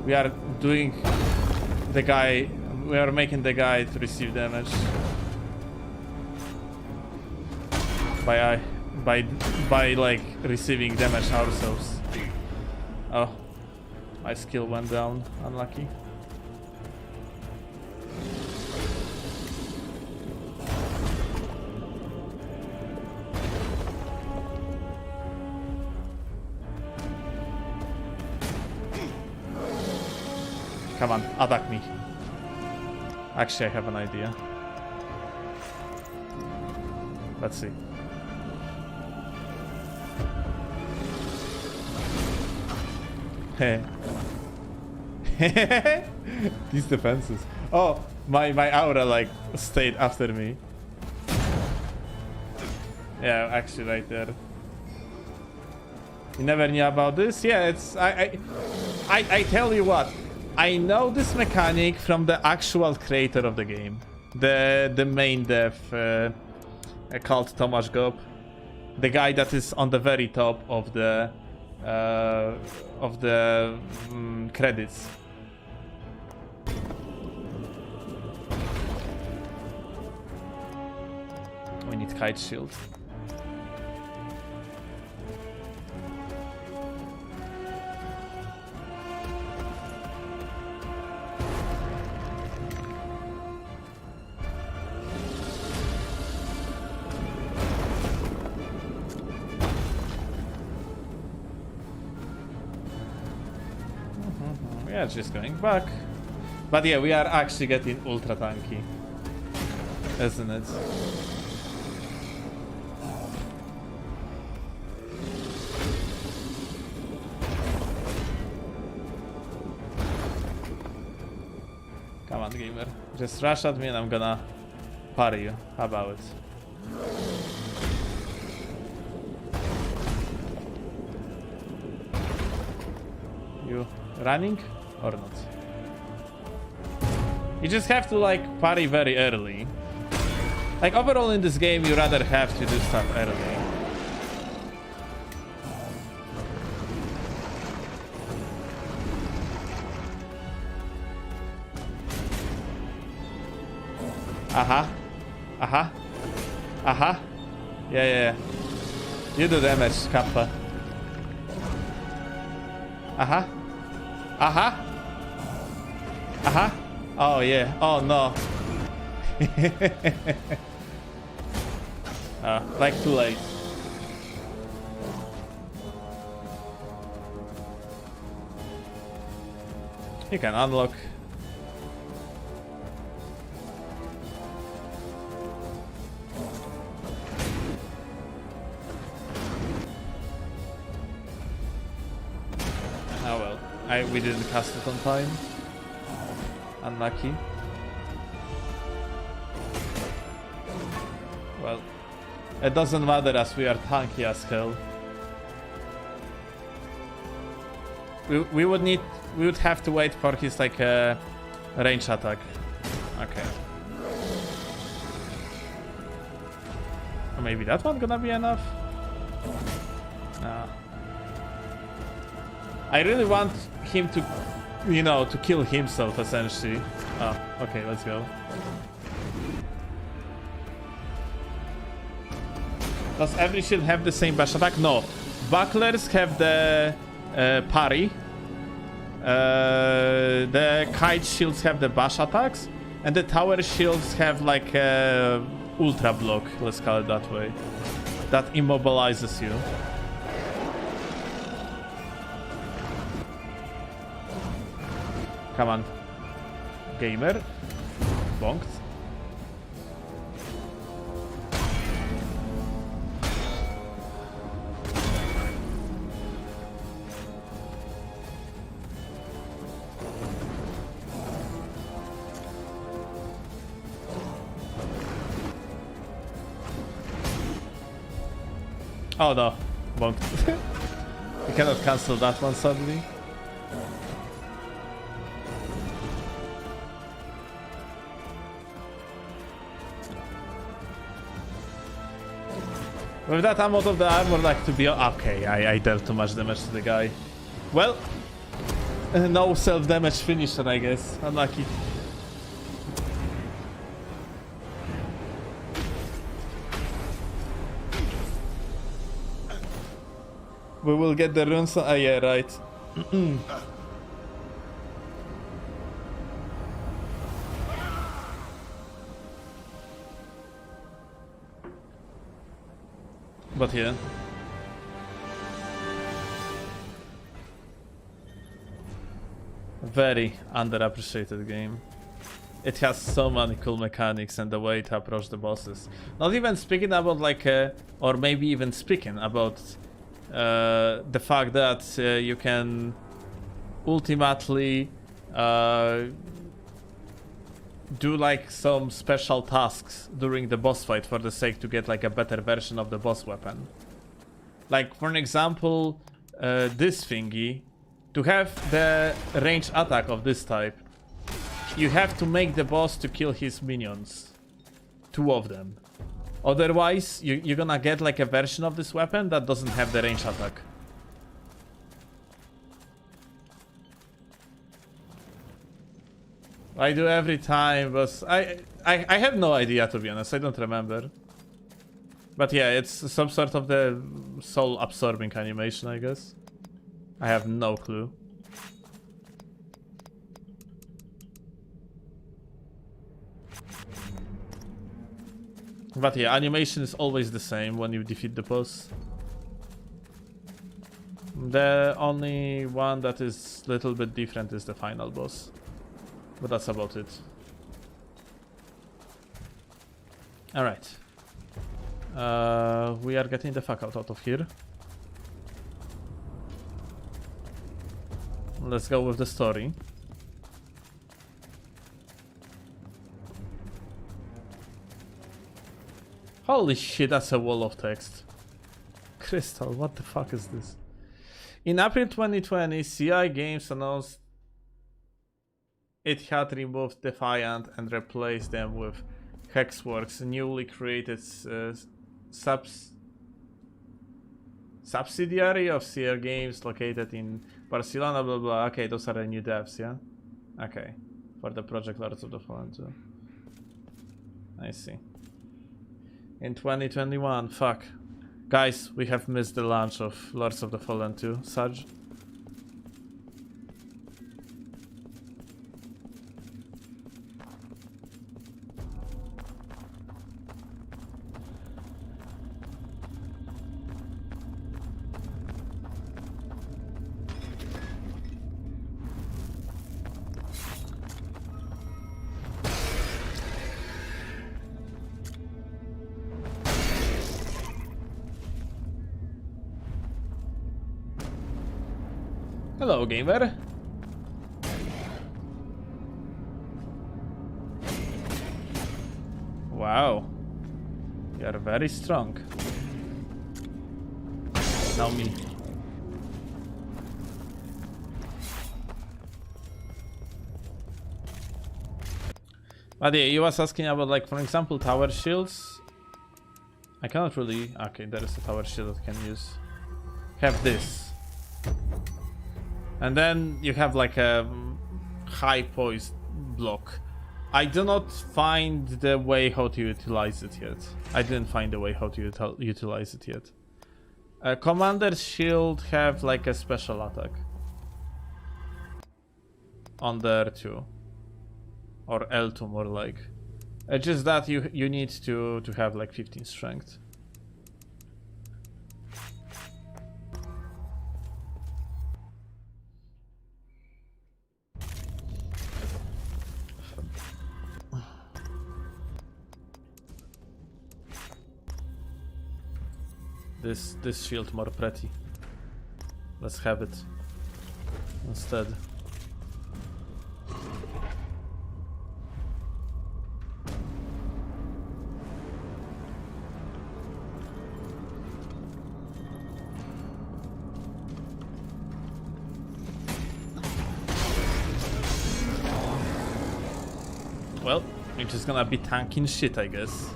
We are doing the guy, we are making the guy to receive damage by like receiving damage ourselves. Oh, my skill went down, unlucky. Come on, attack me. Actually, I have an idea. Let's see. Hey. These defenses. Oh, my aura like stayed after me. Yeah, actually right there. You never knew about this? Yeah, it's I tell you what. I know this mechanic from the actual creator of the game, the main dev, called Tomasz Gob, the guy that is on the very top of the credits. We need kite shield. Yeah, just going back. But yeah, we are actually getting ultra tanky. isn't it? Come on, gamer. Just rush at me and I'm gonna parry you. How about it? You running or not? You just have to like parry very early. Like overall in this game, you rather have to do stuff early. Aha. Aha. Aha. Yeah. You do damage, Kappa. Aha. Aha. Aha. Oh yeah. Oh no. Like too late. You can unlock. Oh well. We didn't cast it on time. Unlucky. Well, it doesn't matter as we are tanky as hell. We would have to wait for his like range attack. Okay. Or maybe that one gonna be enough? No. I really want him to, you know, to kill himself essentially. Oh, okay, let's go. Does every shield have the same bash attack? No. Bucklers have the parry. The kite shields have the bash attacks. And the tower shields have like ultra block, let's call it that way. That immobilizes you. Come on. Gamer. Bonked. Oh no. Bonked. You cannot cancel that one suddenly. With that, I'm out of the armor, like, to be... Okay, I dealt too much damage to the guy. Well, no self-damage finisher, I guess. Unlucky. We will get the runes... yeah, right. But yeah. Very underappreciated game. It has so many cool mechanics and the way to approach the bosses. Not even speaking about like, or maybe even speaking about the fact that you can ultimately do like some special tasks during the boss fight for the sake to get like a better version of the boss weapon. Like for an example, this thingy, to have the range attack of this type, you have to make the boss to kill his minions. 2 of them. Otherwise, you're gonna get like a version of this weapon that doesn't have the range attack. I do every time, but I have no idea, to be honest. I don't remember. But yeah, it's some sort of the soul absorbing animation, I guess. I have no clue. But yeah, animation is always the same when you defeat the boss. The only one that is a little bit different is the final boss. But that's about it. Alright. We are getting the fuck out of here. Let's go with the story. Holy shit, that's a wall of text. Crystal, what the fuck is this? In April 2020, CI Games announced it had removed Defiant and replaced them with Hexworks, newly created subsidiary of CI Games located in Barcelona, blah blah. Okay, those are the new devs, yeah? Okay, for the project Lords of the Fallen 2. I see. In 2021, fuck. Guys, we have missed the launch of Lords of the Fallen 2, Sarge. Hello, gamer. Wow. You are very strong. Now me. But yeah, you was asking about, like, for example, tower shields. I cannot really... Okay, there is a tower shield that I can use. Have this. And then you have like a high poised block. I do not find the way how to utilize it yet. I didn't find a way how to utilize it yet. Commander's shield have like a special attack on there too, or L2 more like. It's just that you need to have like 15 strength. This shield more pretty. Let's have it instead. Well, we're just gonna be tanking shit, I guess.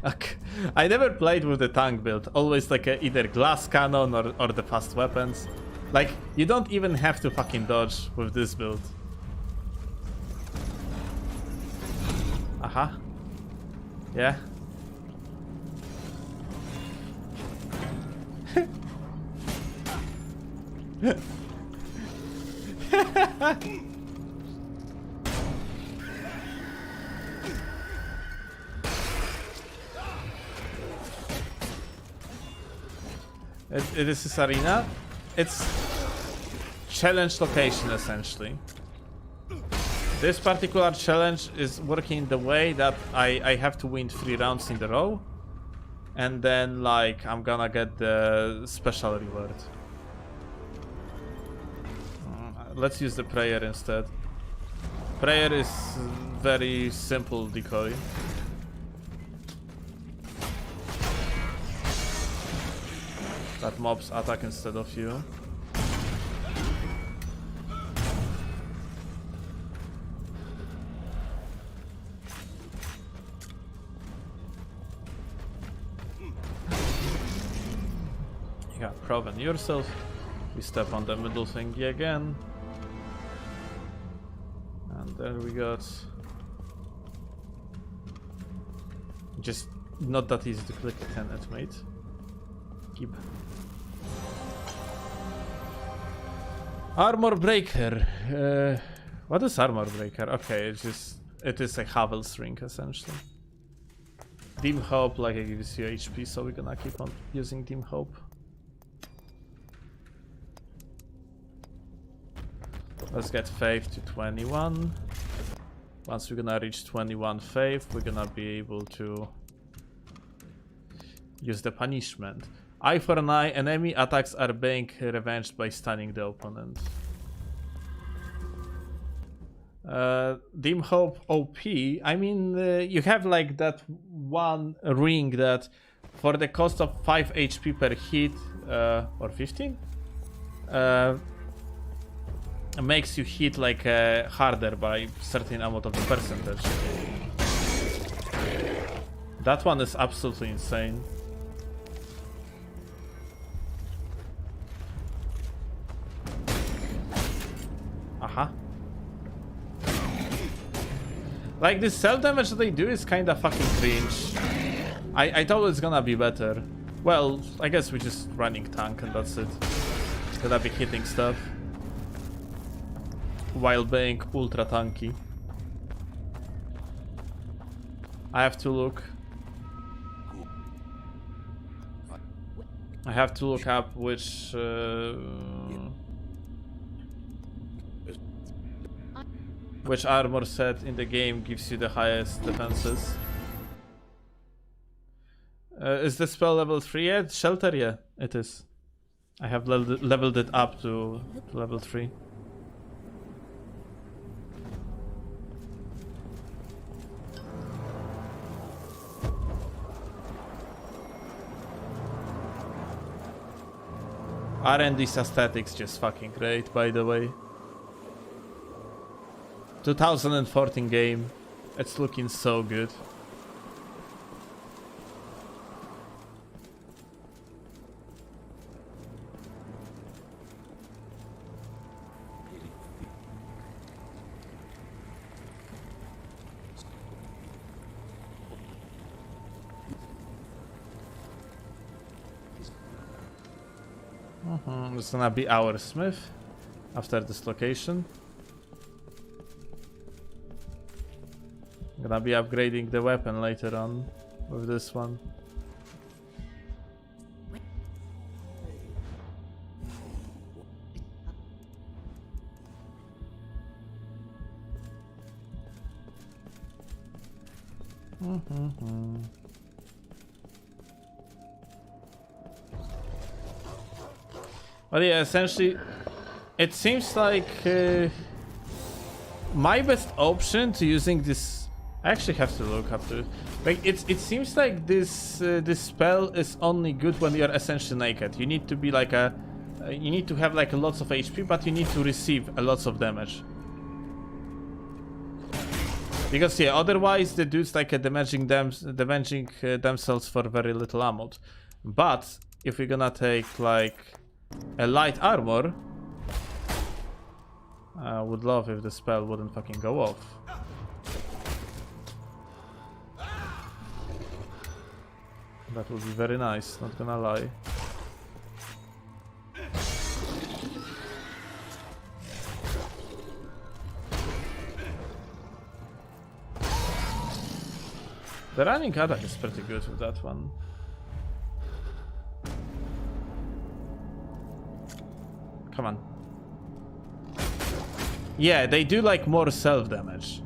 Okay. I never played with the tank build. Always like either glass cannon or the fast weapons. Like, you don't even have to fucking dodge with this build. Aha. Yeah. This is arena. It's challenge location essentially. This particular challenge is working the way that I have to win 3 rounds in a row, and then like I'm gonna get the special reward. Let's use the prayer instead. Prayer is very simple decoy. That mobs attack instead of you. You got proven yourself. We step on the middle thingy again. And there we got... Just not that easy to click can it, mate. Keep. Armor breaker. What is armor breaker? Okay, it is a Havel's ring essentially. Dim hope, like, it gives you HP, so we're gonna keep on using dim hope. Let's get faith to 21. Once we're gonna reach 21 faith, we're gonna be able to use the punishment. Eye for an eye, enemy attacks are being revenged by stunning the opponent. Dim Hope OP. I mean, you have like that one ring that for the cost of 5 HP per hit, or 15, makes you hit like harder by certain amount of the percentage. That one is absolutely insane. Aha. Like this self damage that they do is kinda fucking cringe. I thought it's gonna be better. Well, I guess we're just running tank and that's it. Gonna be hitting stuff while being ultra tanky. I have to look. I have to look up which armor set in the game gives you the highest defenses. Is the spell level 3 yet? Shelter? Yeah, it is. I have leveled it up to level 3. R&D's aesthetics just fucking great, by the way. 2014 game. It's looking so good. It's gonna be our smith after this location. Gonna be upgrading the weapon later on with this one. But yeah, essentially, it seems like my best option to using this. I actually have to look up to it. Like it seems like this this spell is only good when you're essentially naked. You need to be like you need to have like lots of HP, but you need to receive a lots of damage. Because yeah, otherwise the dudes like damaging themselves for very little ammo. But if we're gonna take like a light armor, I would love if the spell wouldn't fucking go off. That would be very nice, not gonna lie. The running attack is pretty good with that one. Come on. Yeah, they do like more self damage.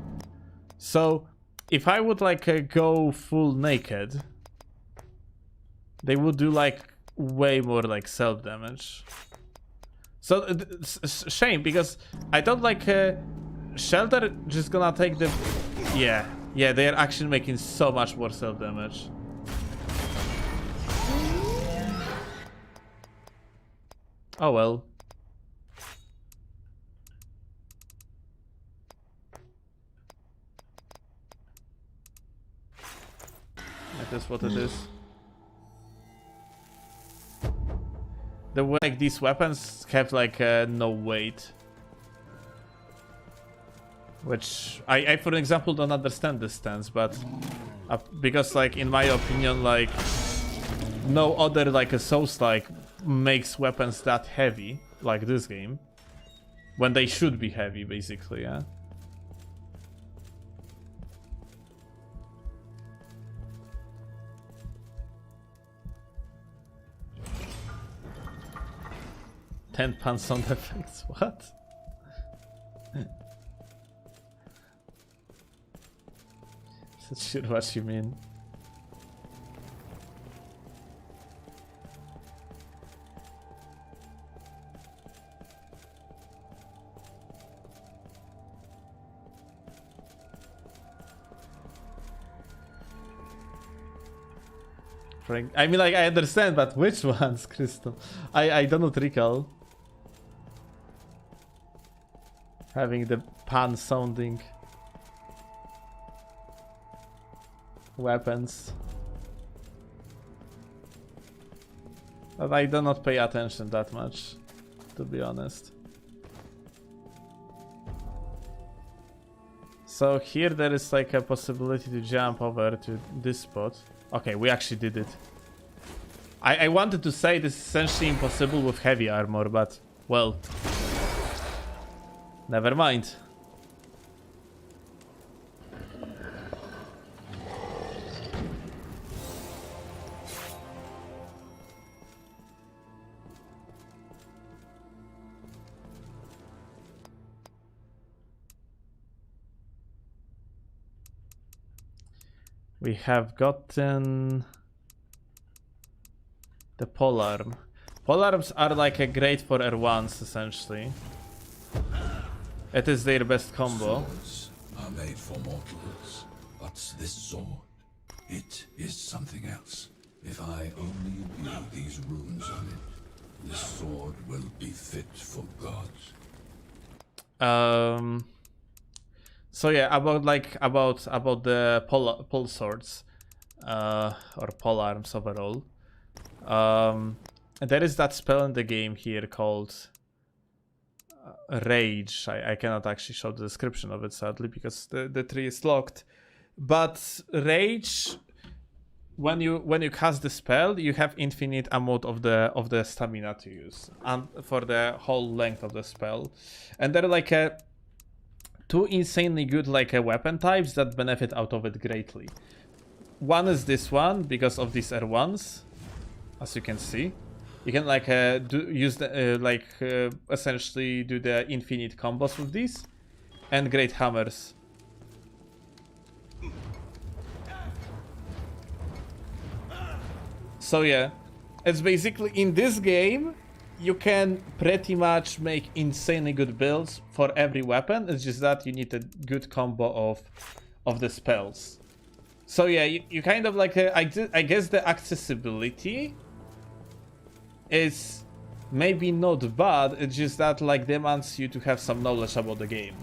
So if I would like go full naked, they would do like way more like self damage. So shame, because I thought like shelter just gonna take the yeah, they are actually making so much more self damage. Oh well. It is what it is. The way like these weapons have like no weight, which I for example don't understand this stance, but because like in my opinion like no other like a Souls-like makes weapons that heavy like this game when they should be heavy basically, yeah. £10 sound effects, what? sure what you mean. I mean, like, I understand, but which ones, Crystal? I do not recall having the pan sounding weapons. But I do not pay attention that much, to be honest. So here there is like a possibility to jump over to this spot. Okay, we actually did it. I wanted to say this is essentially impossible with heavy armor, but, well, never mind. We have gotten the polearm. Polearms are like a great for R1s essentially. It is their best combo. Swords are made for mortals, but this sword, it is something else. If I only imbue these runes on it, this sword will be fit for gods. So yeah, about the pole swords, or polearms overall. There is that spell in the game here called Rage. I cannot actually show the description of it sadly because the tree is locked. But Rage, when you cast the spell, you have infinite amount of the stamina to use, and for the whole length of the spell, and they're like two insanely good weapon types that benefit out of it greatly. One is this one because of these R1s, as you can see. You can essentially do the infinite combos with these, and great hammers. So yeah, it's basically in this game you can pretty much make insanely good builds for every weapon. It's just that you need a good combo of the spells. So yeah, you kind of like I guess the accessibility is maybe not bad. It's just that like demands you to have some knowledge about the game.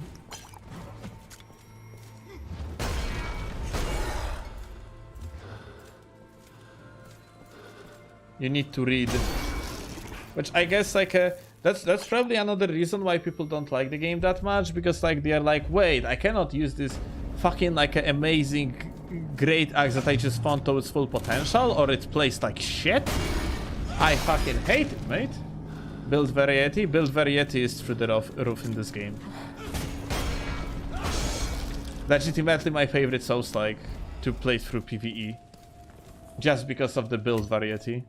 You need to read, which I guess that's probably another reason why people don't like the game that much, because like they are like, wait, I cannot use this fucking amazing great axe that I just found to its full potential, or it plays like shit. I fucking hate it, mate. Build variety is through the roof in this game. Legitimately my favorite Souls-like to play through PvE, just because of the build variety.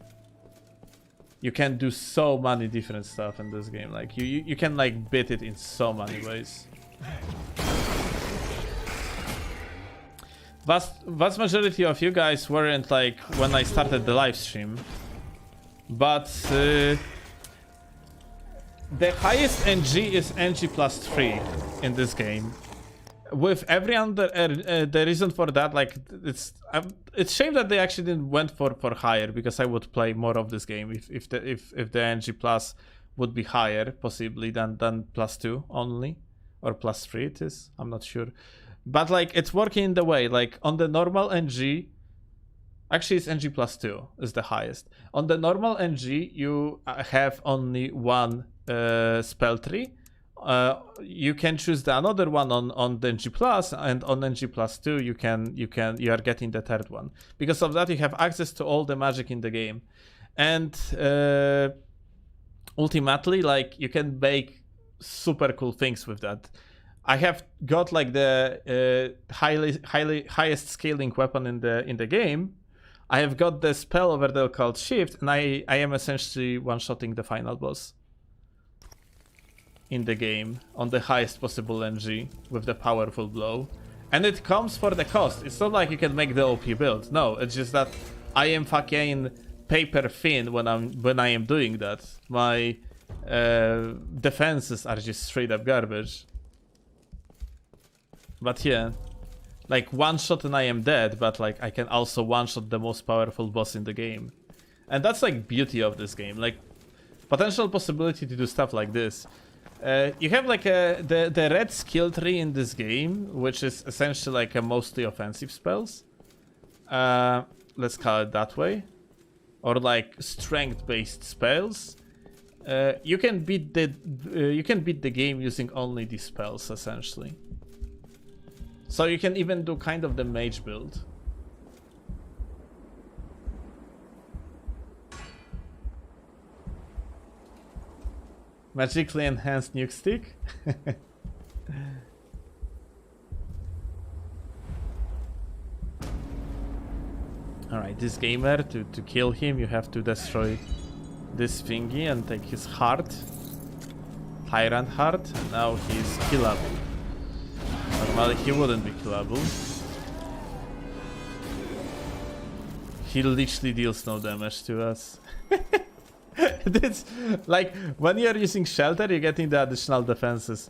You can do so many different stuff in this game. Like you can like beat it in so many ways. Vast majority of you guys weren't like when I started the live stream, but the highest NG is NG +3 in this game. With every other, the reason for that, like it's shame that they actually didn't went for higher, because I would play more of this game if the NG plus would be higher possibly than +2 only, or +3 it is. I'm not sure, but like it's working in the way like on the normal NG. Actually, it's NG +2 is the highest. On the normal NG, you have only one spell tree. You can choose the another one on the NG plus, and on NG +2 you are getting the third one. Because of that, you have access to all the magic in the game, and ultimately, like you can make super cool things with that. I have got like the highest scaling weapon in the game. I have got the spell over there called Shift, and I am essentially one-shotting the final boss in the game on the highest possible NG with the powerful blow. And it comes for the cost. It's not like you can make the OP build. No, it's just that I am fucking paper thin when I am doing that. My defenses are just straight up garbage. But yeah, like one shot and I am dead, but like I can also one shot the most powerful boss in the game. And that's like beauty of this game, like potential possibility to do stuff like this. You have like the red skill tree in this game, which is essentially like a mostly offensive spells. Let's call it that way. Or like strength based spells. You can beat the game using only these spells essentially. So you can even do kind of the mage build. Magically enhanced nuke stick. Alright, this gamer, to kill him, you have to destroy this thingy and take his heart. Tyrant heart, and now he's killable. Normally he wouldn't be killable. He literally deals no damage to us. It's like when you're using shelter, you're getting the additional defenses.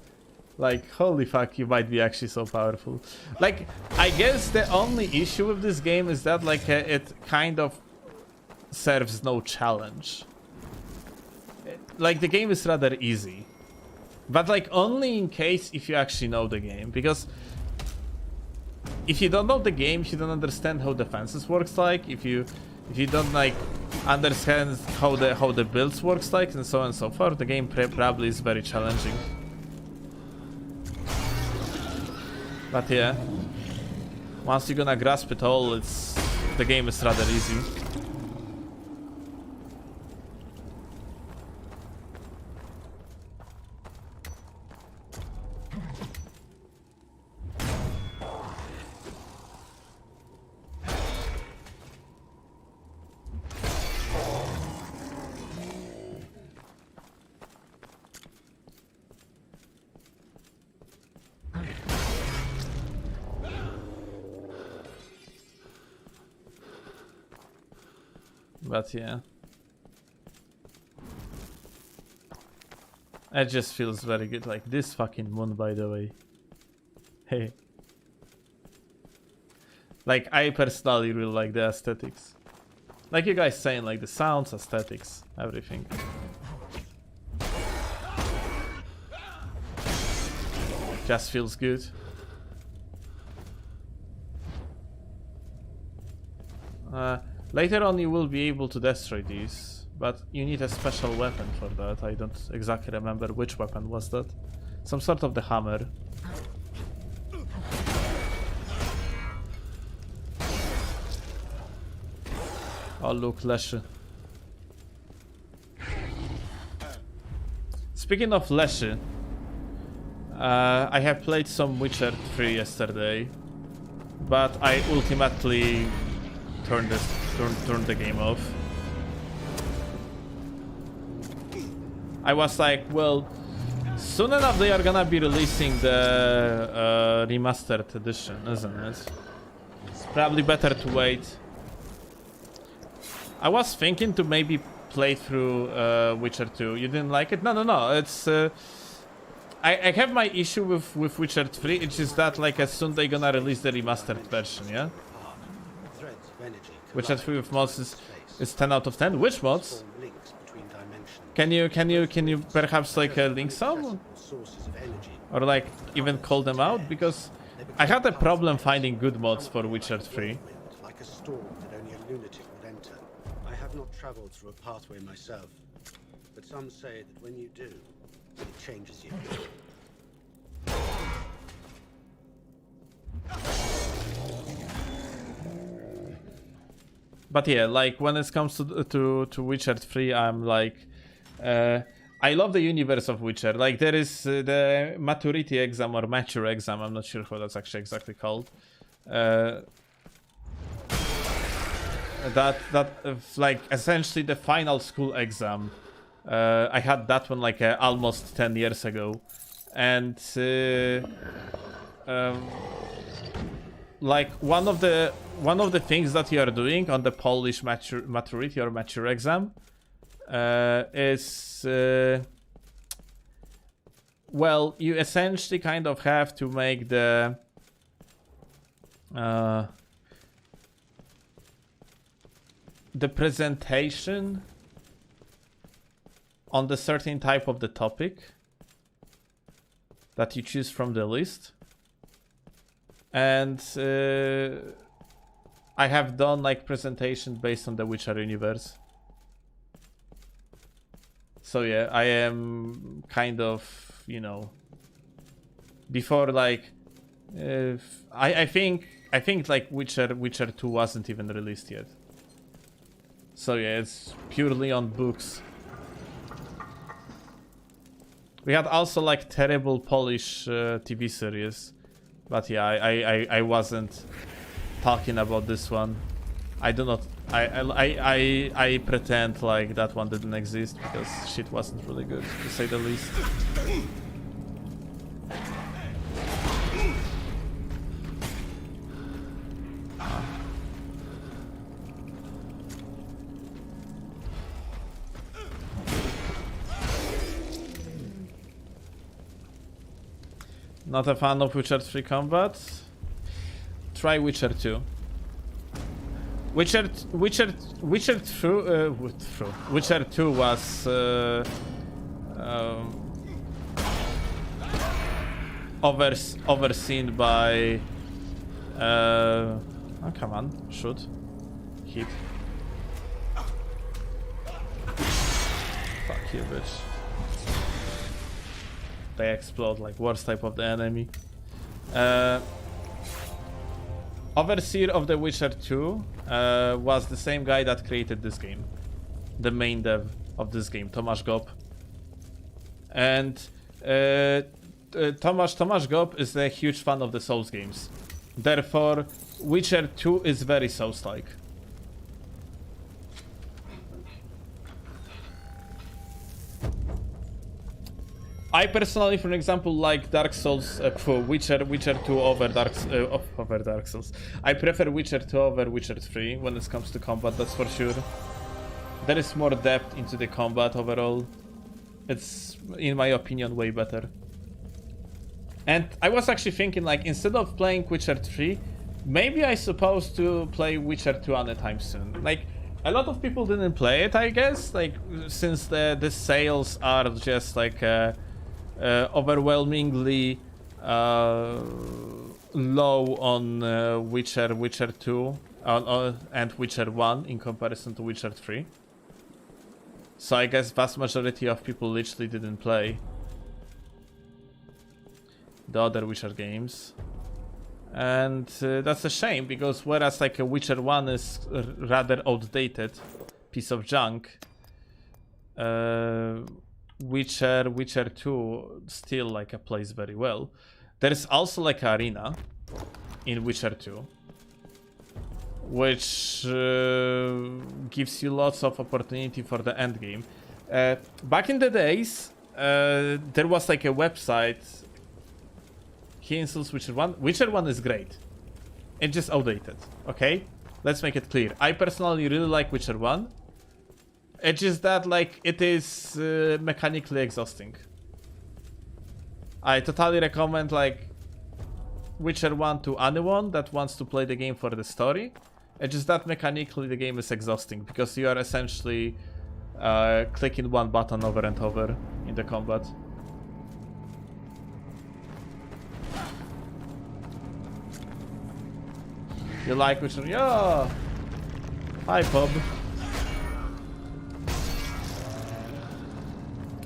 Like, holy fuck, you might be actually so powerful. Like, I guess the only issue with this game is that like it kind of serves no challenge. Like the game is rather easy, but like only in case if you actually know the game, because if you don't know the game, if you don't understand how defenses works, like if you don't like understand how the builds works like, and so on and so forth, the game probably is very challenging. But yeah, once you're gonna grasp it all, the game is rather easy. But yeah, it just feels very good. Like this fucking moon, by the way. Hey, like I personally really like the aesthetics. Like you guys saying, like the sounds, aesthetics, everything. Just feels good. Later on you will be able to destroy these, but you need a special weapon for that. I don't exactly remember which weapon was that. Some sort of the hammer. Oh look, Leshy. Speaking of Leshy, I have played some Witcher 3 yesterday, but I ultimately turned the game off. I was like, well, soon enough they are gonna be releasing the remastered edition, isn't it? It's probably better to wait. I was thinking to maybe play through Witcher 2. You didn't like it? No. It's I have my issue with Witcher 3. It's just that like as soon they're gonna release the remastered version, yeah. Witcher 3 with mods is 10 out of 10. Which mods? Can you perhaps like link some? Or like even call them out? Because I had a problem finding good mods for Witcher 3. Like a storm that only a lunatic would enter. I have not traveled through a pathway myself, but some say that when you do, it changes you. But yeah, like when it comes to Witcher 3, I'm like, I love the universe of Witcher. Like there is the maturity exam or mature exam. I'm not sure how that's actually exactly called. That like essentially the final school exam. I had that one like almost 10 years ago, and like one of the things that you are doing on the Polish maturity or mature exam is well, you essentially kind of have to make the presentation on the certain type of the topic that you choose from the list. And I have done like presentation based on the Witcher universe. So yeah, I am kind of, you know, before like I think like Witcher 2 wasn't even released yet. So yeah, it's purely on books. We had also like terrible Polish TV series, but yeah, I wasn't talking about this one. I do not. I pretend like that one didn't exist because shit wasn't really good, to say the least. Not a fan of Witcher 3 combat? Try Witcher 2. Witcher 2 was overseen by oh, come on, shoot, hit. Fuck you, bitch. They explode like worst type of the enemy. Overseer of The Witcher 2 was the same guy that created this game. The main dev of this game, Tomasz Gop. And Tomasz Gop is a huge fan of the Souls games. Therefore, Witcher 2 is very Souls-like. I personally, for example, like Dark Souls for Witcher 2 over Dark Souls. I prefer Witcher 2 over Witcher 3 when it comes to combat, that's for sure. There is more depth into the combat overall. It's, in my opinion, way better. And I was actually thinking, like, instead of playing Witcher 3, maybe I supposed to play Witcher 2 anytime soon. Like, a lot of people didn't play it, I guess, like, since the sales are just like overwhelmingly low on Witcher 2 and Witcher 1 in comparison to Witcher 3. So I guess vast majority of people literally didn't play the other Witcher games. And that's a shame, because whereas like a Witcher 1 is rather outdated piece of junk, Witcher 2 still like plays very well. There's also like arena in Witcher 2, which gives you lots of opportunity for the end game. Back in the days, there was like a website. He installs Witcher 1. Witcher 1 is great. It's just outdated, okay? Let's make it clear. I personally really like Witcher 1. It's just that, like, it is mechanically exhausting. I totally recommend, like, Witcher 1 to anyone that wants to play the game for the story. It's just that mechanically the game is exhausting, because you are essentially clicking one button over and over in the combat. You like Witcher? Yeah! Hi, pub.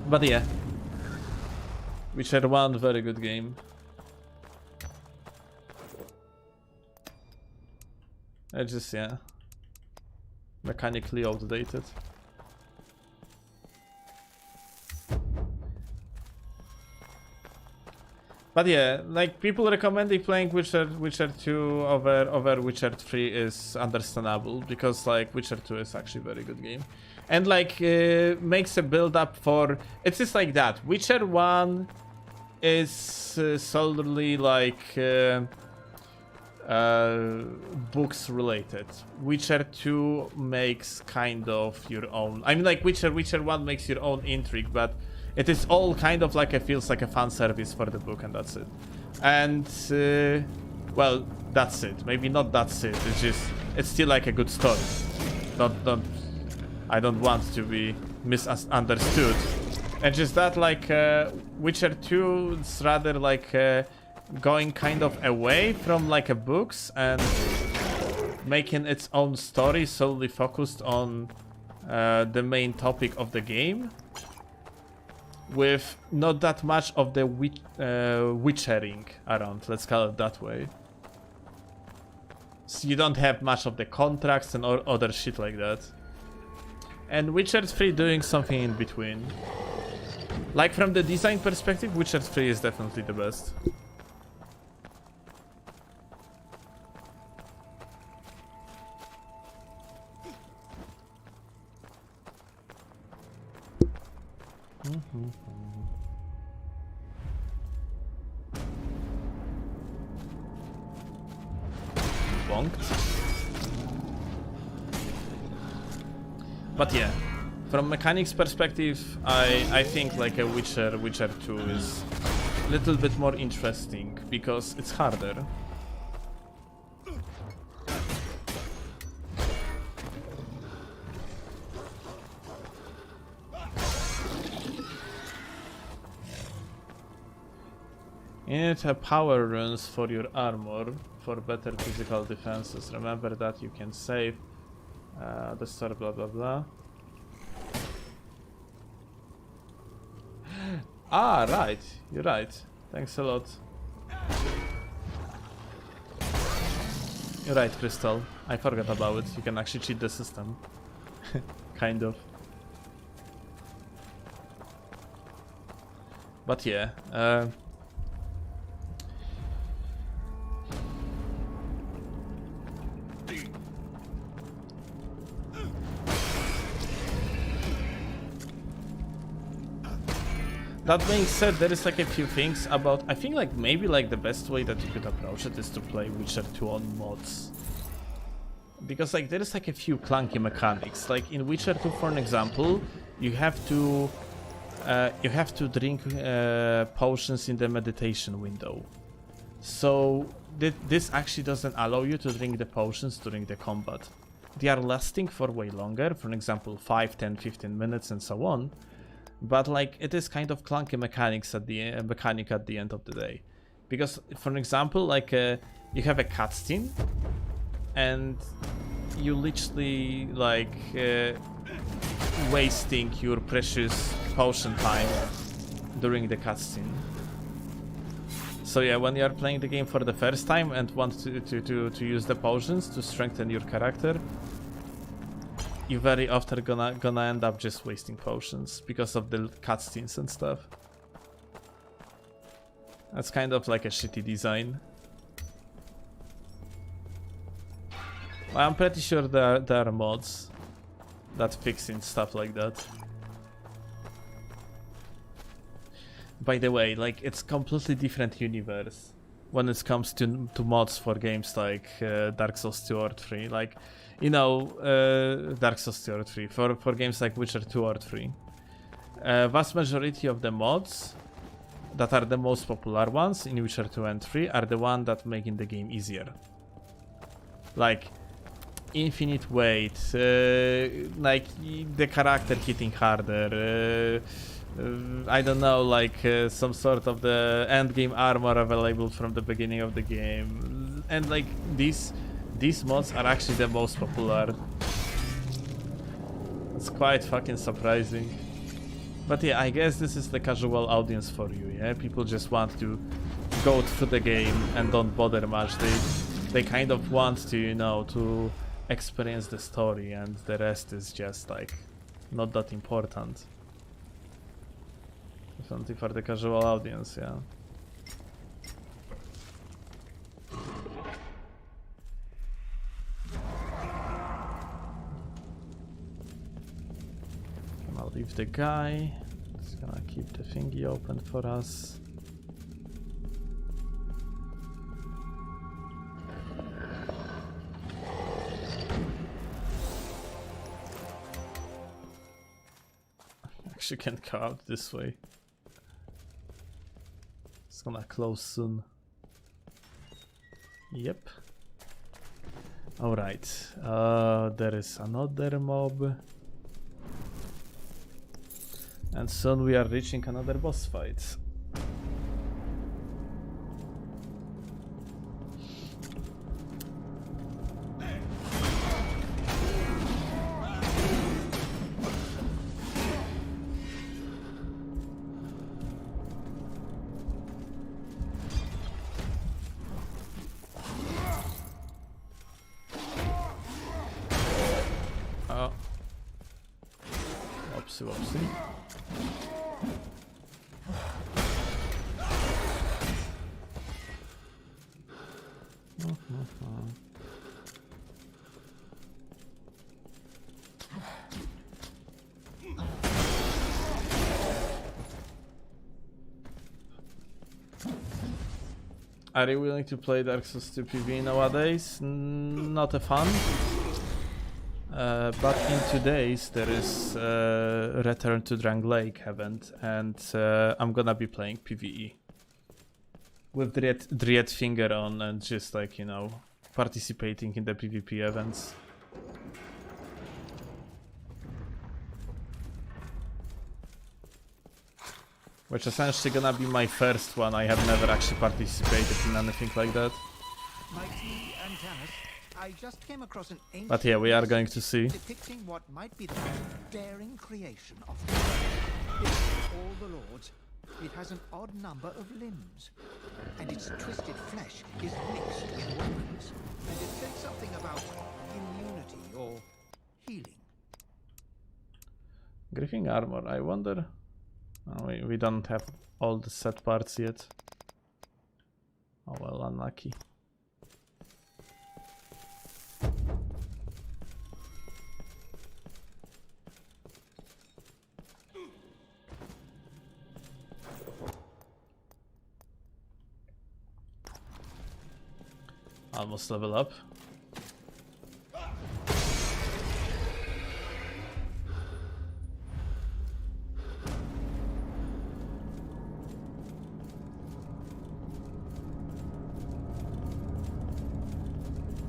But yeah, Witcher 1, very good game. It's just, yeah, mechanically outdated. But yeah, like, people recommending playing Witcher 2 over Witcher 3 is understandable, because like Witcher 2 is actually a very good game. And like makes a build up for, it's just like that. Witcher 1 is solely like books related. Witcher 2 makes kind of your own. I mean, like Witcher 1 makes your own intrigue, but it is all kind of like feels like a fan service for the book, and that's it. And well, that's it. Maybe not that's it. It's still like a good story. I don't want to be misunderstood. And just that, like Witcher 2 is rather like going kind of away from like a books and making its own story solely focused on the main topic of the game, with not that much of the witchering around, let's call it that way. So you don't have much of the contracts and other shit like that. And Witcher 3 doing something in between. Like from the design perspective, Witcher 3 is definitely the best. But yeah, from mechanics perspective, I think like a Witcher 2 is a little bit more interesting because it's harder. You need to have power runes for your armor for better physical defenses. Remember that you can save the store, blah blah blah. Ah, right, you're right. Thanks a lot. You're right, Crystal. I forgot about it. You can actually cheat the system. Kind of. But yeah, that being said, there is like a few things about, I think like maybe like the best way that you could approach it is to play Witcher 2 on mods. Because like there is like a few clunky mechanics. Like in Witcher 2, for an example, you have to drink potions in the meditation window. So this actually doesn't allow you to drink the potions during the combat. They are lasting for way longer, for example 5, 10, 15 minutes and so on. But like it is kind of clunky mechanics at the end of the day, because for example, like you have a cutscene, and you literally like wasting your precious potion time during the cutscene. So yeah, when you are playing the game for the first time and want to use the potions to strengthen your character, you very often gonna end up just wasting potions because of the cutscenes and stuff. That's kind of like a shitty design. Well, I'm pretty sure there are mods that fixing stuff like that. By the way, like it's completely different universe when it comes to mods for games like Dark Souls 2 or 3. Like, you know, Dark Souls 2 or 3, for games like Witcher 2 or 3. Vast majority of the mods that are the most popular ones in Witcher 2 and 3 are the ones that making the game easier. Like, infinite weight, like the character hitting harder, I don't know, like some sort of the end game armor available from the beginning of the game. And like these mods are actually the most popular. It's quite fucking surprising. But yeah, I guess this is the casual audience for you, yeah? People just want to go through the game and don't bother much. They kind of want to, you know, to experience the story, and the rest is just like not that important. Definitely for the casual audience, yeah. I'll leave the guy. Just gonna keep the thingy open for us. actually can go out this way. It's gonna close soon. Yep. Alright. There is another mob. And soon we are reaching another boss fight. Oh. Whoopsie whoopsie. Are you willing to play Dark Souls 2 PvE nowadays? Not a fun. But in 2 days there is Return to Drang Lake event, and I'm gonna be playing PvE with Dread Finger on and just like, you know, participating in the PvP events. Which is essentially gonna be my first one. I have never actually participated in anything like that. Mighty Antanas, I just came across an ancient But yeah, we are going to see. depicting what might be the most daring creation of the world. It's all the Lords. It has an odd number of limbs, and its twisted flesh is mixed with weapons. And it said something about immunity or healing. Griffin armor, I wonder. Oh, we don't have all the set parts yet. Oh well, unlucky. Almost level up.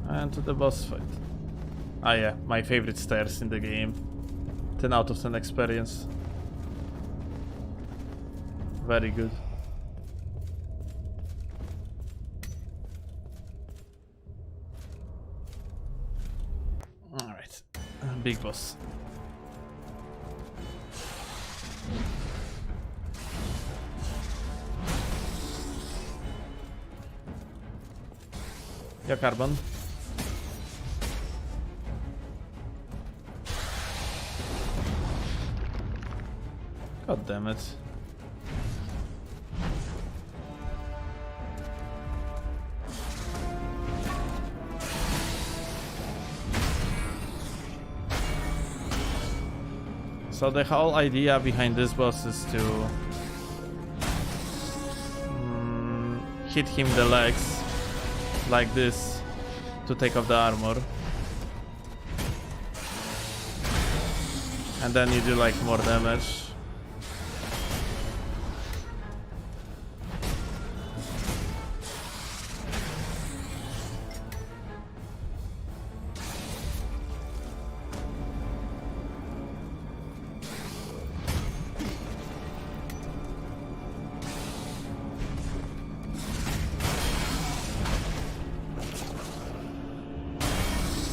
And to the boss fight. Ah yeah, my favorite stairs in the game. 10 out of 10 experience. Very good. Alright, big boss. Yeah, Carbon. God damn it. So the whole idea behind this boss is to hit him the legs like this to take off the armor. And then you do like more damage.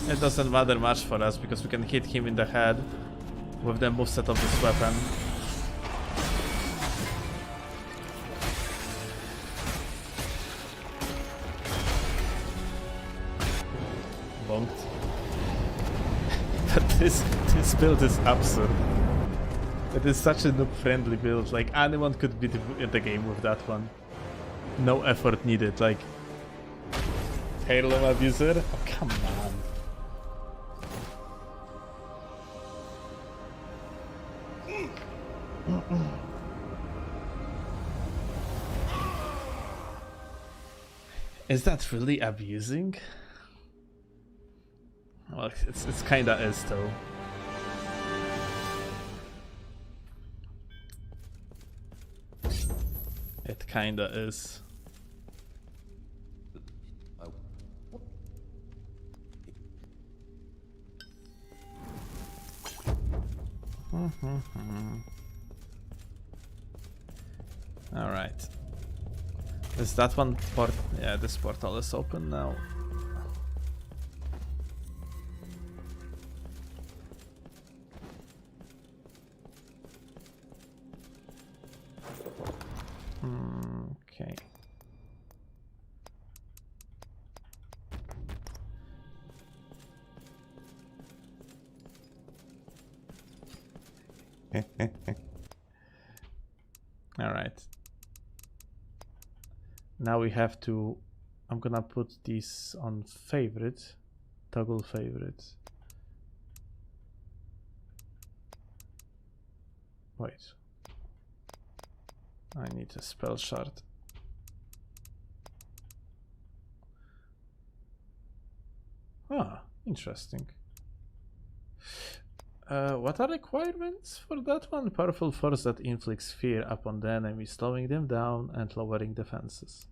It doesn't matter much for us because we can hit him in the head with the moveset of this weapon. Bonked. But this build is absurd. It is such a noob-friendly build. Like anyone could beat the game with that one. No effort needed. Like Heirloom Abuser? Oh, come on. Is that really abusing? Well, it's kinda is though. It kinda is. Alright. Is that one port? Yeah, this portal is open now. Okay. All right. Now we have to. I'm gonna put these on favorite, toggle favorite. Wait. I need a spell shard. Ah, interesting. What are requirements for that one? Powerful force that inflicts fear upon the enemy, slowing them down and lowering defenses.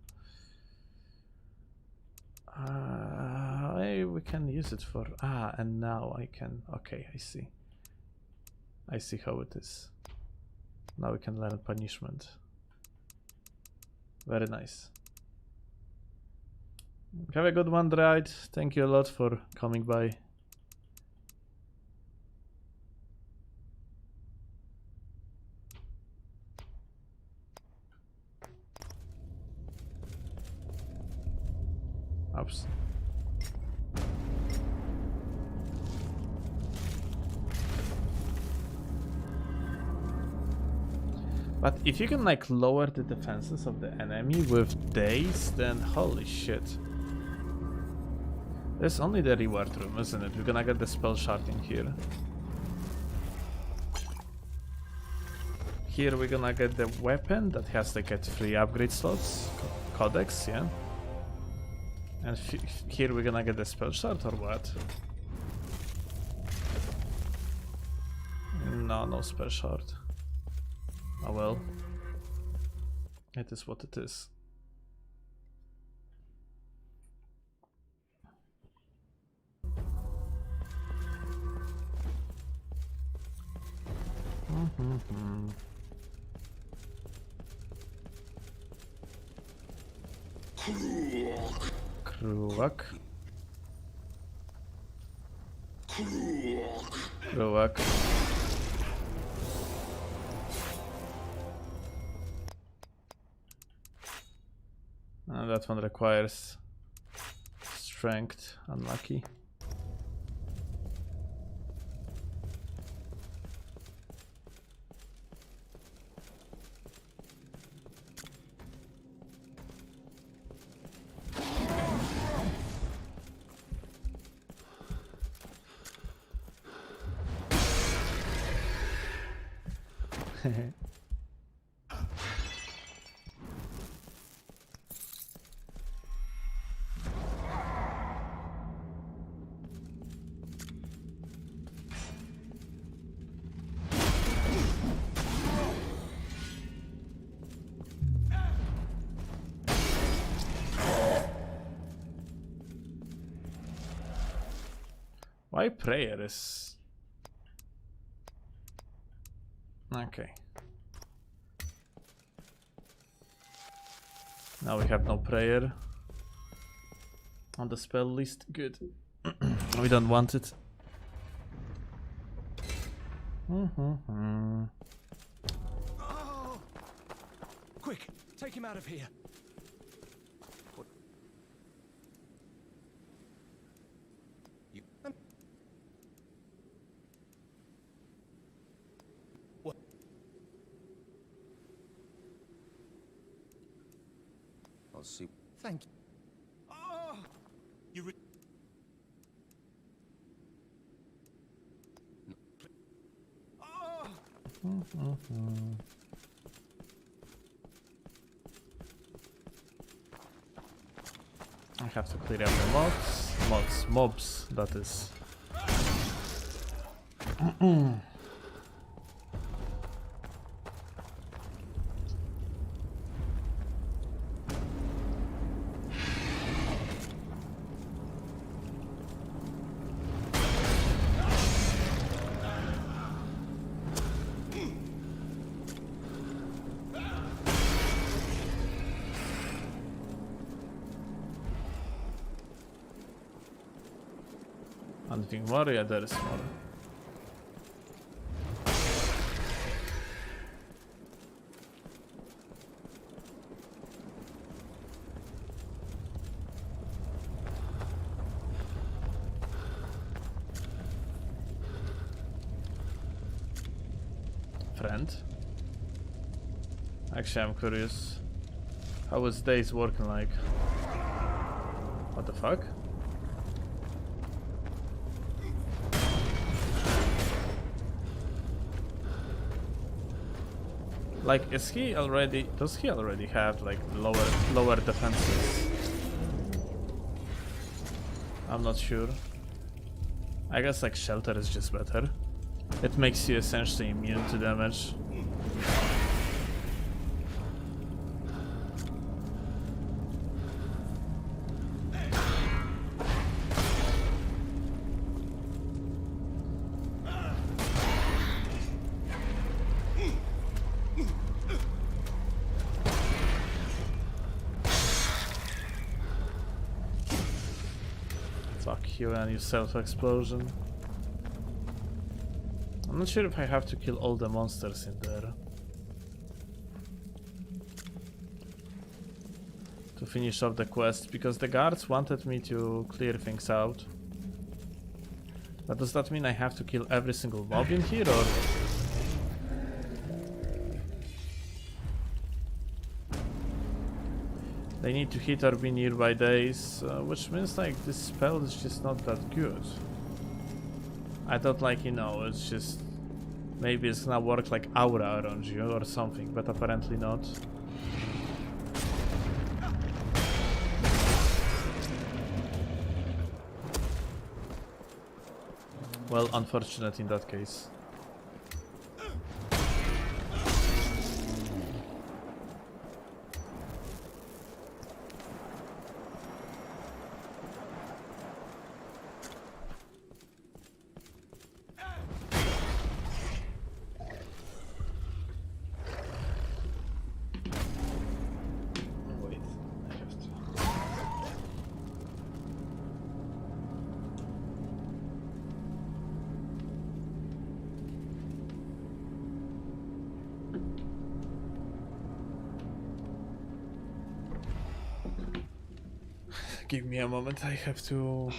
We can use it for... and now I can... Okay, I see. I see how it is. Now we can learn punishment. Very nice. Have a good one, Dride. Thank you a lot for coming by. Oops. But if you can like lower the defenses of the enemy with days, then holy shit. There's only the reward room, isn't it? We're gonna get the spell shard in here. Here we're gonna get the weapon that has to get 3 upgrade slots. Codex, yeah. And here we're gonna get the spell shard or what? No spell shard. Oh well. It is what it is. Kruak. Kruak. That one requires strength. Unlucky. Why prayer is... Okay. Now we have no prayer on the spell list. Good. We don't want it. Oh! Quick, take him out of here. I'll see. Thank you. Oh! You Oh! I have to clear out the mobs, that is. Anything more? Yeah, there is more. Friend? Actually, I'm curious. How was days working like? What the fuck? Like, is he already? Does he already have like lower defenses? I'm not sure. I guess like shelter is just better. It makes you essentially immune to damage. Fuck you and your self-explosion. I'm not sure if I have to kill all the monsters in there to finish off the quest, because the guards wanted me to clear things out. But does that mean I have to kill every single mob in here, or? They need to hit or be nearby days, which means like this spell is just not that good. I thought like, you know, it's just maybe it's gonna work like aura around you or something, but apparently not. Well, unfortunate in that case. Give me a moment, I have to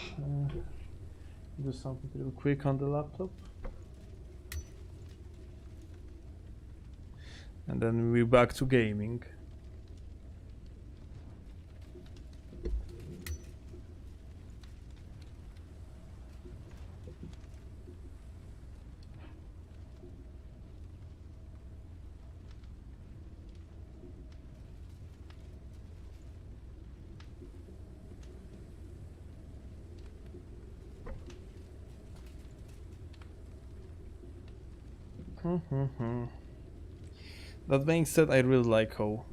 do something real quick on the laptop. And then we're back to gaming. That being said, I really like how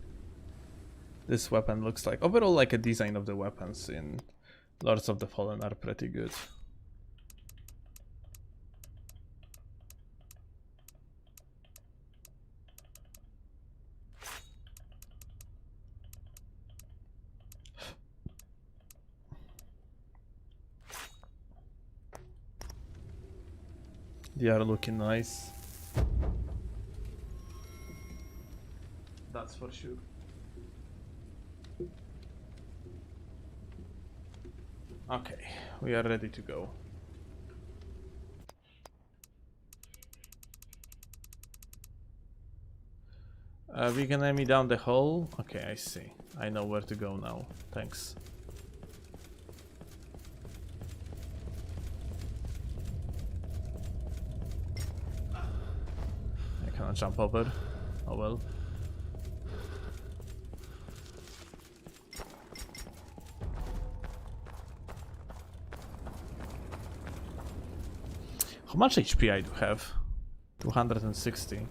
this weapon looks like. Overall, like a design of the weapons in Lords of the Fallen are pretty good. They are looking nice. That's for sure. Okay, we are ready to go. Big enemy down the hole. Okay, I see. I know where to go now. Thanks. I cannot jump over. Oh well. How much HP I do have? 260.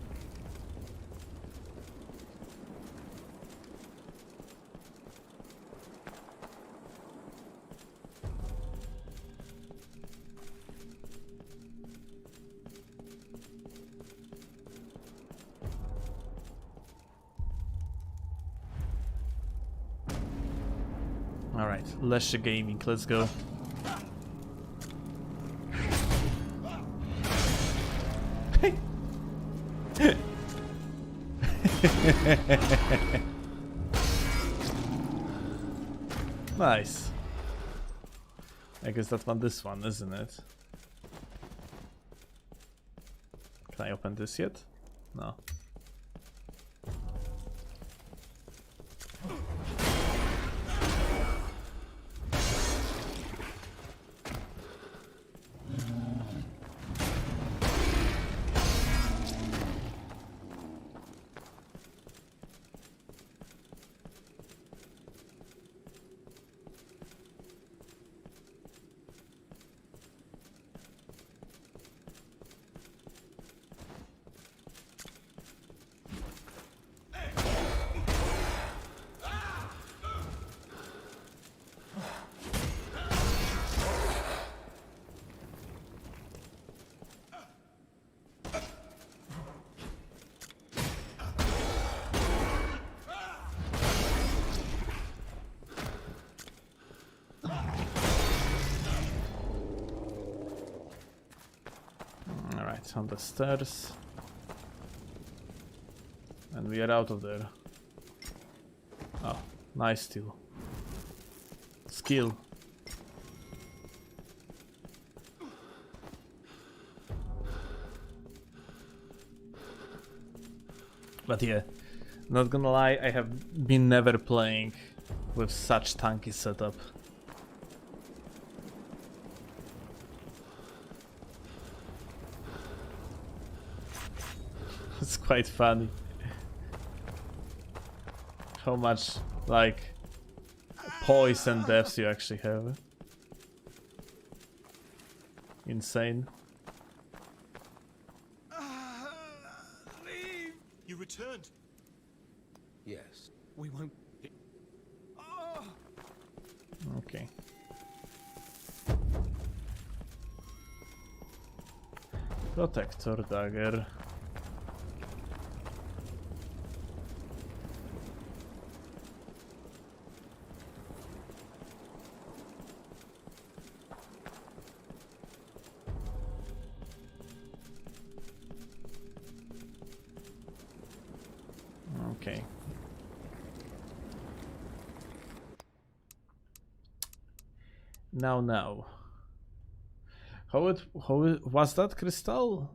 Alright, Lesha Gaming, let's go. Nice. I guess that's not this one, isn't it? Can I open this yet? No. Alright, on the stairs. And we are out of there. Oh, nice steal. Skill. But yeah, not gonna lie, I have been never playing with such tanky setup. It's quite funny how much like poise and depth you actually have. Insane. Leave! You returned. Yes. We won't. Okay. Protector dagger. Okay. Now. How it was that crystal?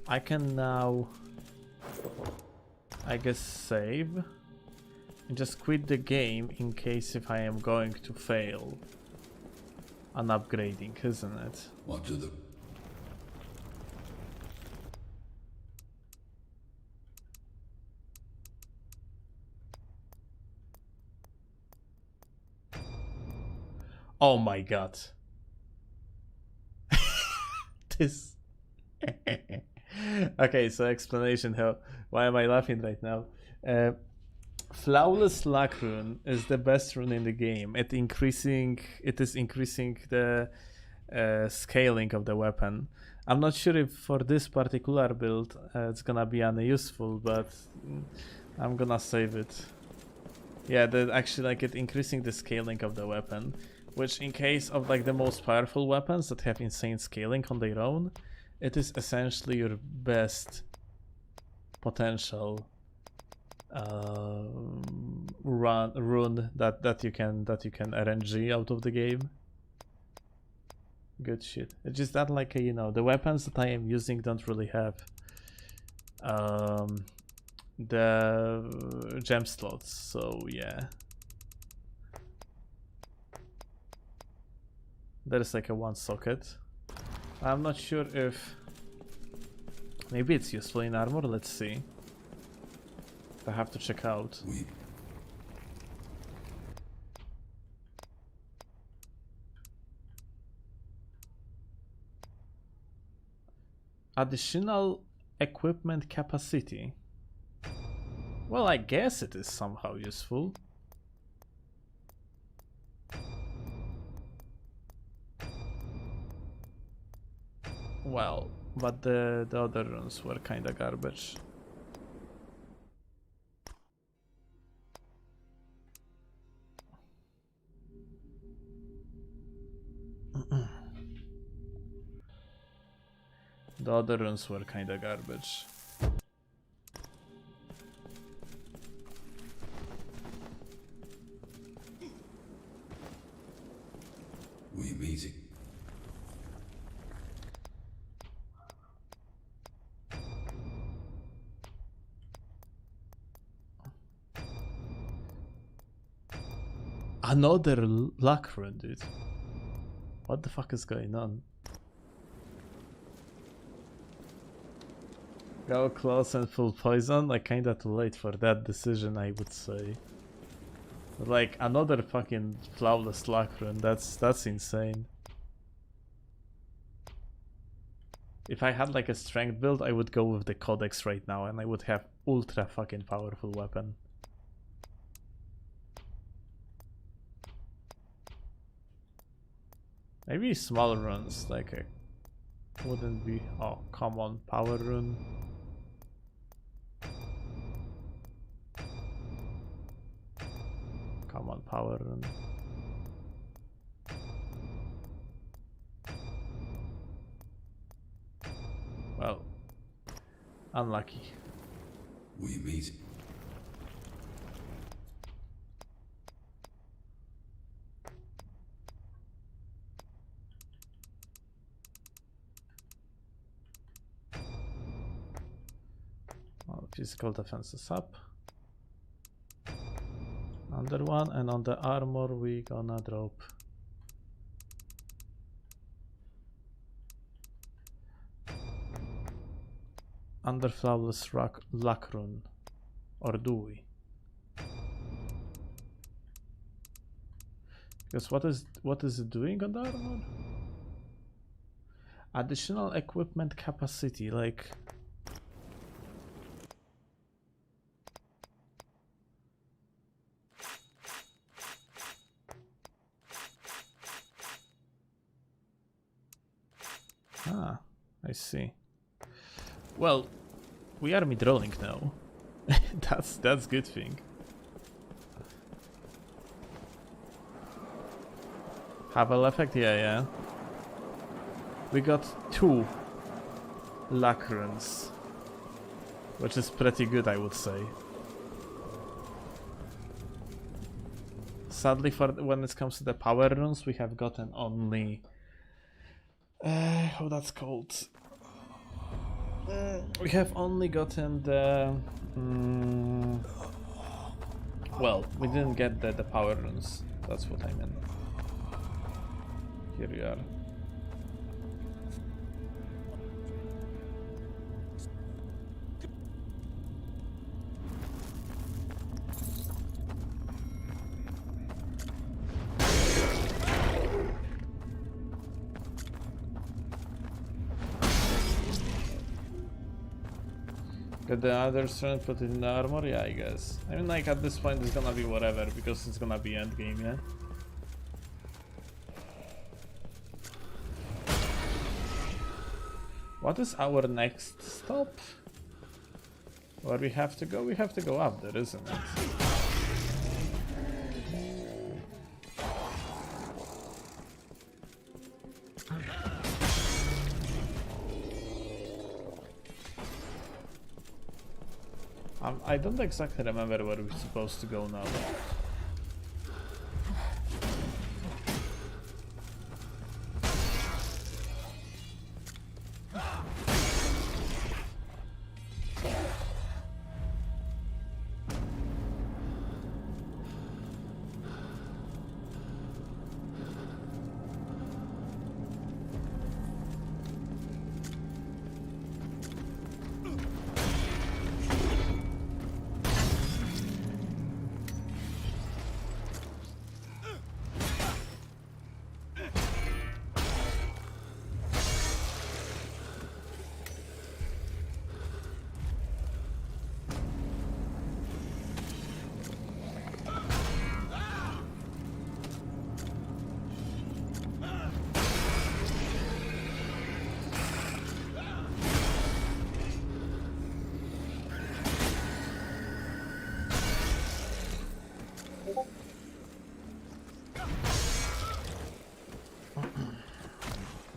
I can now, I guess, save and just quit the game in case if I am going to fail on upgrading, isn't it? What do the... Oh my god. This. Okay, so explanation how. Why am I laughing right now? Flawless Luck rune is the best rune in the game. It is increasing the scaling of the weapon. I'm not sure if for this particular build it's gonna be unuseful, but I'm gonna save it. Yeah, actually like it increasing the scaling of the weapon, which in case of like the most powerful weapons that have insane scaling on their own, it is essentially your best potential rune that you can RNG out of the game. Good shit. It's just that like you know, the weapons that I am using don't really have the gem slots, so yeah. There is like a one socket. I'm not sure if maybe it's useful in armor. Let's see. I have to check out. Additional equipment capacity. Well, I guess it is somehow useful. Well, but the other runes were kinda garbage. The other runes were kinda garbage. We meet. Another luck rune, dude. What the fuck is going on? Go close and full poison? Like, kinda too late for that decision, I would say. But like, another fucking flawless luck rune, that's insane. If I had like a strength build, I would go with the Codex right now and I would have ultra fucking powerful weapon. Maybe small runes, like a wouldn't be. Oh, come on, power rune. Come on, power rune. Well, unlucky. We meet. Well, physical defense is up. Under one, and on the armor we gonna drop under flawless luck rune, or do we? Because what is it doing on the armor? Additional equipment capacity, like. Ah, I see. Well, we are mid-rolling now. that's good thing. Havel effect, yeah. We got 2 luck runes, which is pretty good, I would say. Sadly, for when it comes to the power runes, we have gotten only how that's called. We have only gotten the well, we didn't get the power runes. That's what I meant. Here we are. Get the other strength, put it in the armor? Yeah, I guess. I mean, like, at this point it's gonna be whatever, because it's gonna be endgame, yeah? What is our next stop? Where we have to go? We have to go up there, isn't it? I don't exactly remember where we're supposed to go now.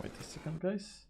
Wait a second, guys.